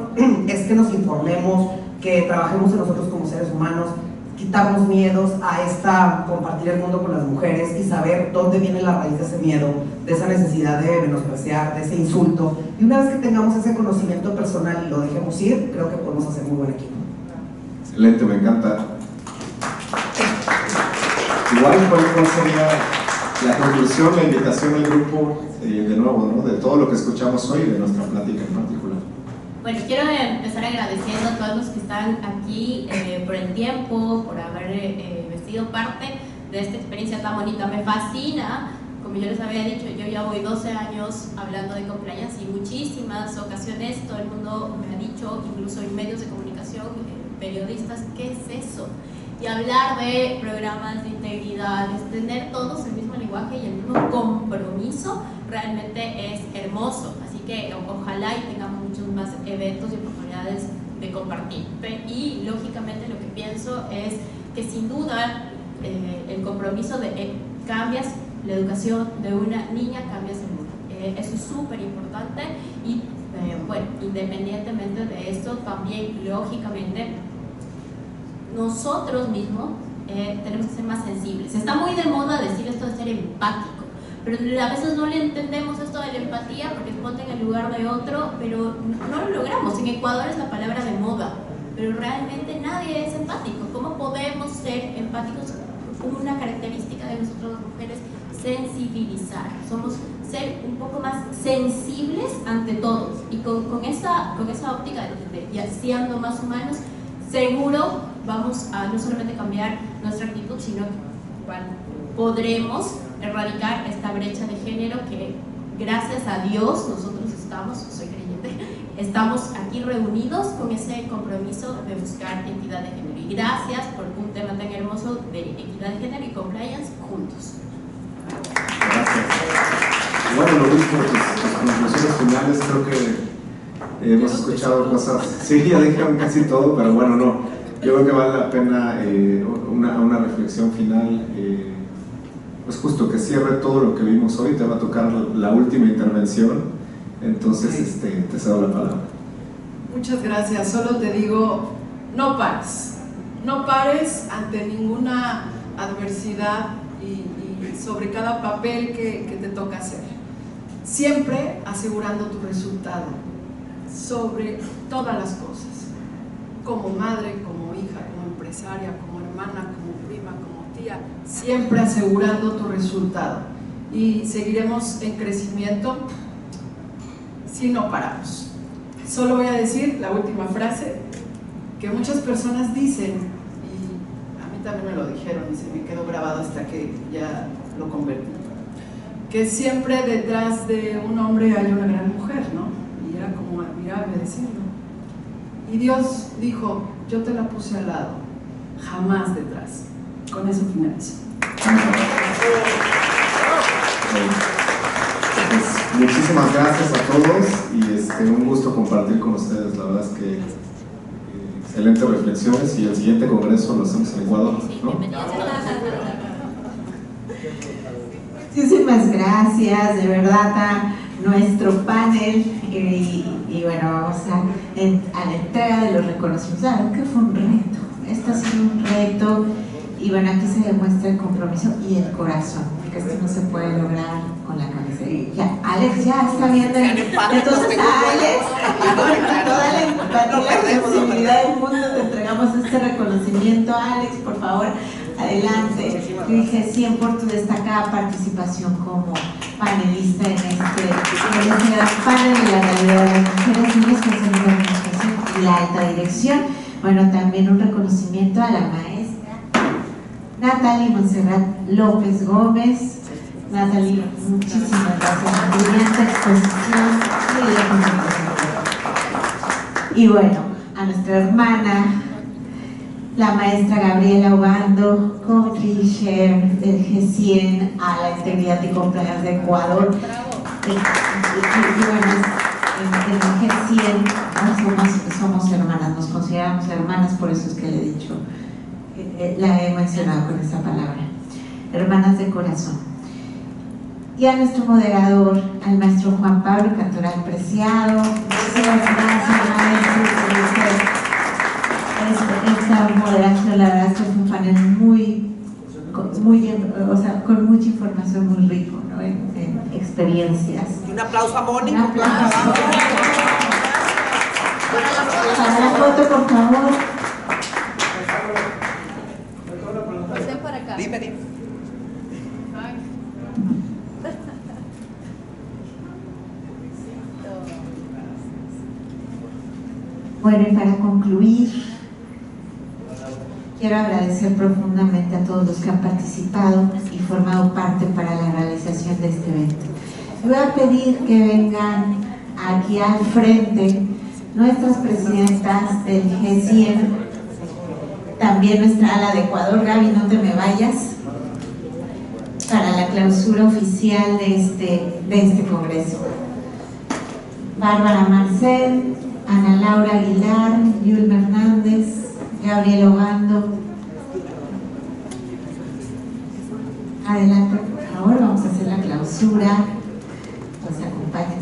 es que nos informemos, que trabajemos en nosotros como seres humanos, quitarnos miedos a compartir el mundo con las mujeres y saber dónde viene la raíz de ese miedo, de esa necesidad de menospreciar, de ese insulto. Y una vez que tengamos ese conocimiento personal y lo dejemos ir, creo que podemos hacer muy buen equipo. Excelente, me encanta. Igual, ¿cuál sería la conclusión, la invitación al grupo, de nuevo, ¿no? De todo lo que escuchamos hoy, de nuestra plática en particular? Bueno, quiero empezar agradeciendo a todos los que están aquí por el tiempo, por haber sido parte de esta experiencia tan bonita. Me fascina, como yo les había dicho, yo ya voy 12 años hablando de compliance y muchísimas ocasiones todo el mundo me ha dicho, incluso en medios de comunicación, periodistas, ¿qué es eso? Y hablar de programas de integridad, es tener todos el mismo lenguaje y el mismo compromiso, realmente es hermoso. Así que ojalá y tengamos muchos más eventos y oportunidades de compartir. Y lógicamente lo que pienso es que sin duda el compromiso de cambias la educación de una niña, cambias el mundo. Eso es súper importante y bueno, independientemente de esto, también lógicamente nosotros mismos tenemos que ser más sensibles. Está muy de moda decir esto de ser empático, pero a veces no le entendemos esto de la empatía porque ponte en el lugar de otro, pero no lo logramos. En Ecuador es la palabra de moda, pero realmente nadie es empático. ¿Cómo podemos ser empáticos? Una característica de nosotros las mujeres, sensibilizar. Somos ser un poco más sensibles ante todos, y con esa óptica de siendo más humanos, seguro vamos a no solamente cambiar nuestra actitud, sino que podremos erradicar esta brecha de género que gracias a Dios nosotros soy creyente, estamos aquí reunidos con ese compromiso de buscar equidad de género. Y gracias por un tema tan hermoso de Luis, por tus conclusiones finales. Creo que hemos escuchado cosas, sí, ya dijeron casi todo, pero bueno, no, yo creo que vale la pena una reflexión final, pues justo que cierre todo lo que vimos hoy. Te va a tocar la última intervención, entonces te cedo la palabra. Muchas gracias. Solo te digo, no pares, no pares ante ninguna adversidad y sobre cada papel que te toca hacer, siempre asegurando tu resultado sobre todas las cosas, como madre, como hija, como empresaria, como hermana, como prima, como tía, siempre asegurando tu resultado, y seguiremos en crecimiento si no paramos. Solo voy a decir la última frase que muchas personas dicen, y a mí también me lo dijeron y se me quedó grabado hasta que ya lo convertí, que siempre detrás de un hombre hay una gran mujer, ¿no? Y era como admirable decirlo. Y Dios dijo, yo te la puse al lado, jamás detrás. Con eso finalizo. Pues, muchísimas gracias a todos y un gusto compartir con ustedes. La verdad es que excelentes reflexiones, y el siguiente congreso lo hacemos en Ecuador, ¿no? Muchísimas gracias, de verdad, a nuestro panel, y bueno, vamos a la entrega de los reconocimientos. Claro que fue un reto, esto ha sido un reto, y bueno, aquí se demuestra el compromiso y el corazón, porque esto no se puede lograr con la cabeza. Y ya, Alex ya está viendo, entonces a Alex, con toda la empatía y la sensibilidad del mundo, te entregamos este reconocimiento. Alex, por favor, adelante. Dije 100 por tu destacada participación como panelista en este gran panel de la realidad de las mujeres en los consejos de administración y la alta dirección. Bueno, también un reconocimiento a la maestra Natalie Montserrat López Gómez. Natalie, muchísimas gracias, brillante exposición y bueno, a nuestra hermana, la maestra Gabriela Obando, Country Share del G100 a la Integridad y Compliance de Ecuador. Y bueno, en el G100 somos hermanas, nos consideramos hermanas, por eso es que le he dicho, la he mencionado con esa palabra, hermanas de corazón. Y a nuestro moderador, al maestro Juan Pablo Cantoral Preciado. Muchas gracias, maestro, por esta moderación. La verdad es que fue un panel con mucha información, muy rico, ¿no? en experiencias. Y un aplauso a Mónica. Un aplauso. Para la foto, por favor. Ven para acá. Dime. Bueno, y para concluir, quiero agradecer profundamente a todos los que han participado y formado parte para la realización de este evento. Voy a pedir que vengan aquí al frente nuestras presidentas del G100, también nuestra ala de Ecuador. Gaby, no te me vayas, para la clausura oficial de este congreso. Bárbara Marcel, Ana Laura Aguilar, Yulma Hernández, Gabriel Obando. Adelante, por favor, vamos a hacer la clausura. Nos acompañen.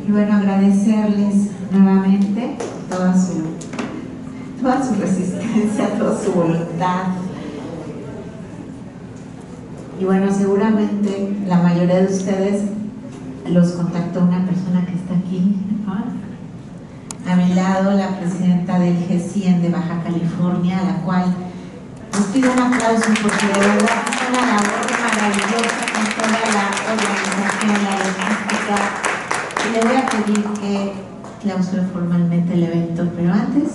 Y bueno, agradecerles nuevamente toda su resistencia, toda su voluntad. Y bueno, seguramente la mayoría de ustedes los contactó una persona que está aquí, ¿no? A mi lado, la presidenta del G100 de Baja California, a la cual les pido un aplauso porque de verdad es una labor maravillosa con toda la organización, la logística. Y le voy a pedir que clausure formalmente el evento, pero antes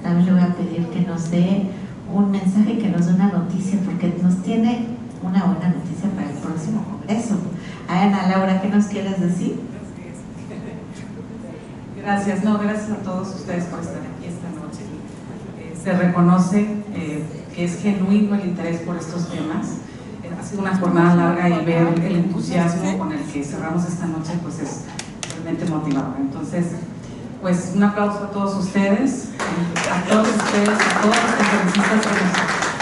también le voy a pedir que nos dé un mensaje, que nos dé una noticia, porque nos tiene una buena noticia para el próximo congreso. Ana Laura, ¿qué nos quieres decir? Gracias, gracias a todos ustedes por estar aquí esta noche. Se reconoce que es genuino el interés por estos temas. sido una jornada larga y ver el entusiasmo con el que cerramos esta noche pues es realmente motivador. Entonces, pues un aplauso a todos ustedes, a todos los conferencistas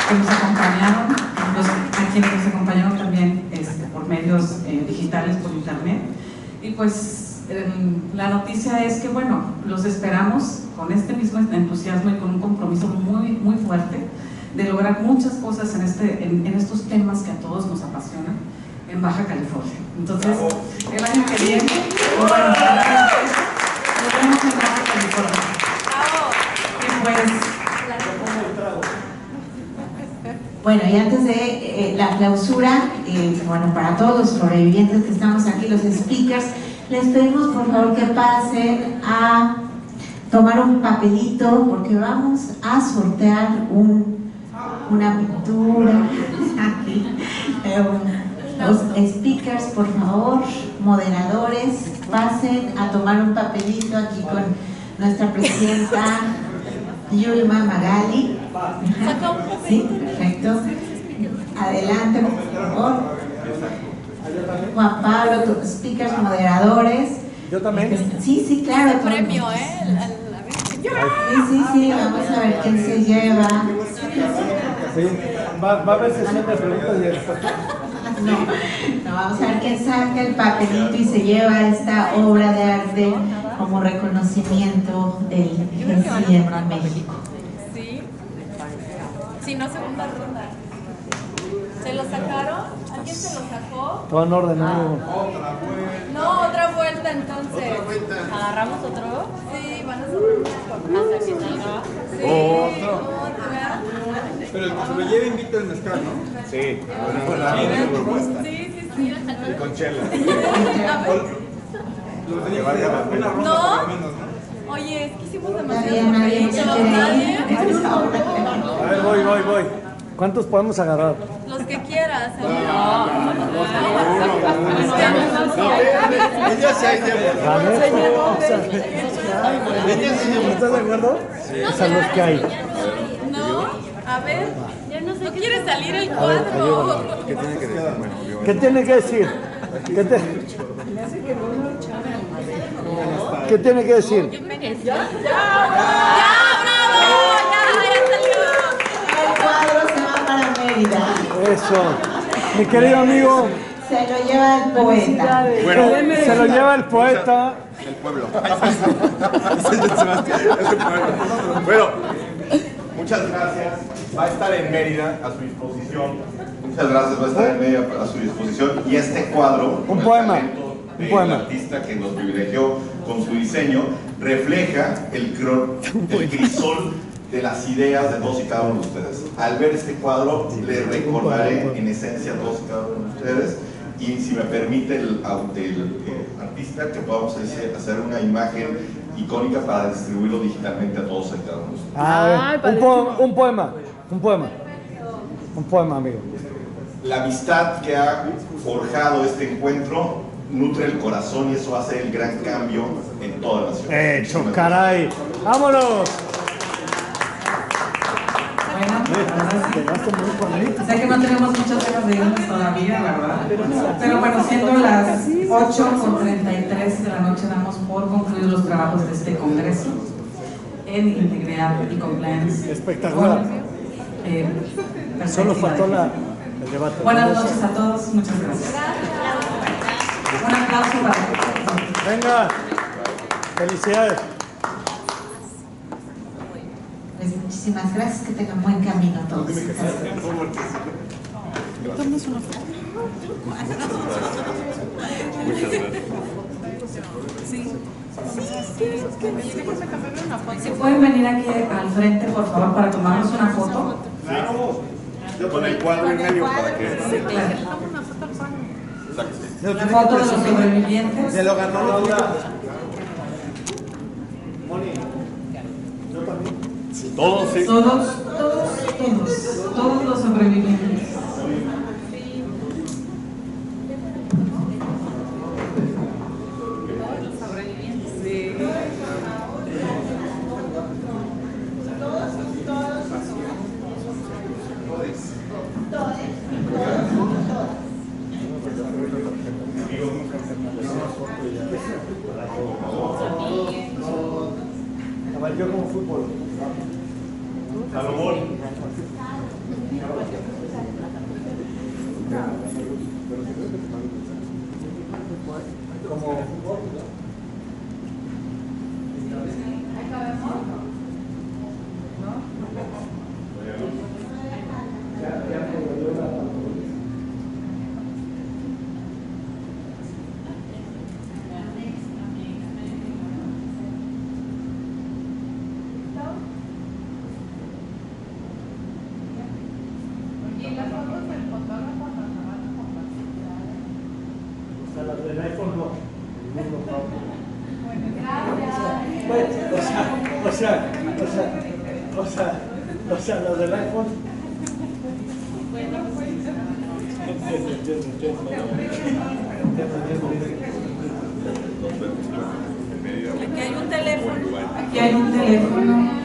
que nos acompañaron, a quienes nos acompañaron también por medios digitales, por internet. Y pues la noticia es que, bueno, los esperamos con este mismo entusiasmo y con un compromiso muy, muy fuerte de lograr muchas cosas en estos temas que a todos nos apasionan en Baja California. Entonces, el año que viene, bueno, nos vemos en Baja California. Y pues, bueno, y antes de la clausura, bueno, para todos los sobrevivientes que estamos aquí, los speakers, les pedimos por favor que pasen a tomar un papelito porque vamos a sortear una pintura. Los speakers, por favor, moderadores, pasen a tomar un papelito aquí con nuestra presidenta Yulma Magali. Sí, perfecto. Adelante, por favor. Juan Pablo, speakers, moderadores. Yo también. Sí, claro. Premio, Sí, vamos a ver quién se lleva. Sí, va a haber sesión de preguntas y respuestas. No, vamos a ver quién saca el papelito y se lleva esta obra de arte como reconocimiento del GESI en México. Sí, no, segunda ronda. ¿Se lo sacaron? ¿Alguien se lo sacó? Todo en orden, amigo. No, otra vuelta entonces. ¿Agarramos otro? Sí, van a subir una. Sí, otra. Pero el que se lo lleve invita el mezcal, ¿no? Sí. Sí. Y con chela. No. Oye, es que hicimos demasiado. Nadie. A ver, voy. ¿Cuántos podemos agarrar? Los que quieras. Ella se llevó. ¿Estás de acuerdo? Sí. Son los que hay. No, a ver. ¿No quiere salir el cuadro? ¿Qué tiene que decir? ¿Qué tiene que decir? ¡Ya, Mérida. Eso. Mi querido amigo. Se lo lleva el poeta. Bueno, se lo lleva el poeta. El pueblo. Bueno, muchas gracias. Va a estar en Mérida a su disposición. Muchas gracias, va a estar en Mérida a su disposición. Y este cuadro, un poema. El artista que nos privilegió con su diseño, refleja el crisol de las ideas de todos y cada uno de ustedes. Al ver este cuadro, le recordaré en esencia a todos y cada uno de ustedes, y si me permite el artista, que podamos hacer una imagen icónica para distribuirlo digitalmente a todos y cada uno de ustedes. Un poema, amigo. La amistad que ha forjado este encuentro nutre el corazón y eso hace el gran cambio en toda la ciudad. ¡Hecho, caray! ¡Vámonos! Sé que no tenemos muchas ganas de irnos todavía, la verdad. Pero bueno, siendo las 8:33 de la noche, damos por concluidos los trabajos de este congreso en integridad y compliance. Espectacular. Solo faltó el debate. Buenas noches a todos, muchas gracias. Un aplauso para todos. Venga, felicidades. Pues muchísimas gracias, que tengan buen camino a todos. Tomas una foto. Muchas gracias. Sí. Si pueden venir aquí al frente, por favor, para tomarnos una foto. Claro. Con el cuadro en medio para que... Sí, claro. Foto de los sobrevivientes. Se lo ganó Laura. Moni. Yo también. Todos, sí. Todos los sobrevivientes. Salomón. Del iPhone no. O sea, los del iPhone. Aquí hay un teléfono. Aquí hay un teléfono.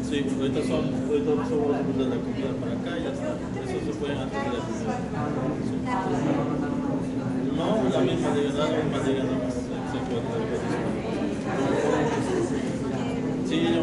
Sí, ahorita somos de la comida para acá y ya está. Eso se puede antes de la comida. Sí. No, la misma liga, nada más se encuentra. Sí, yo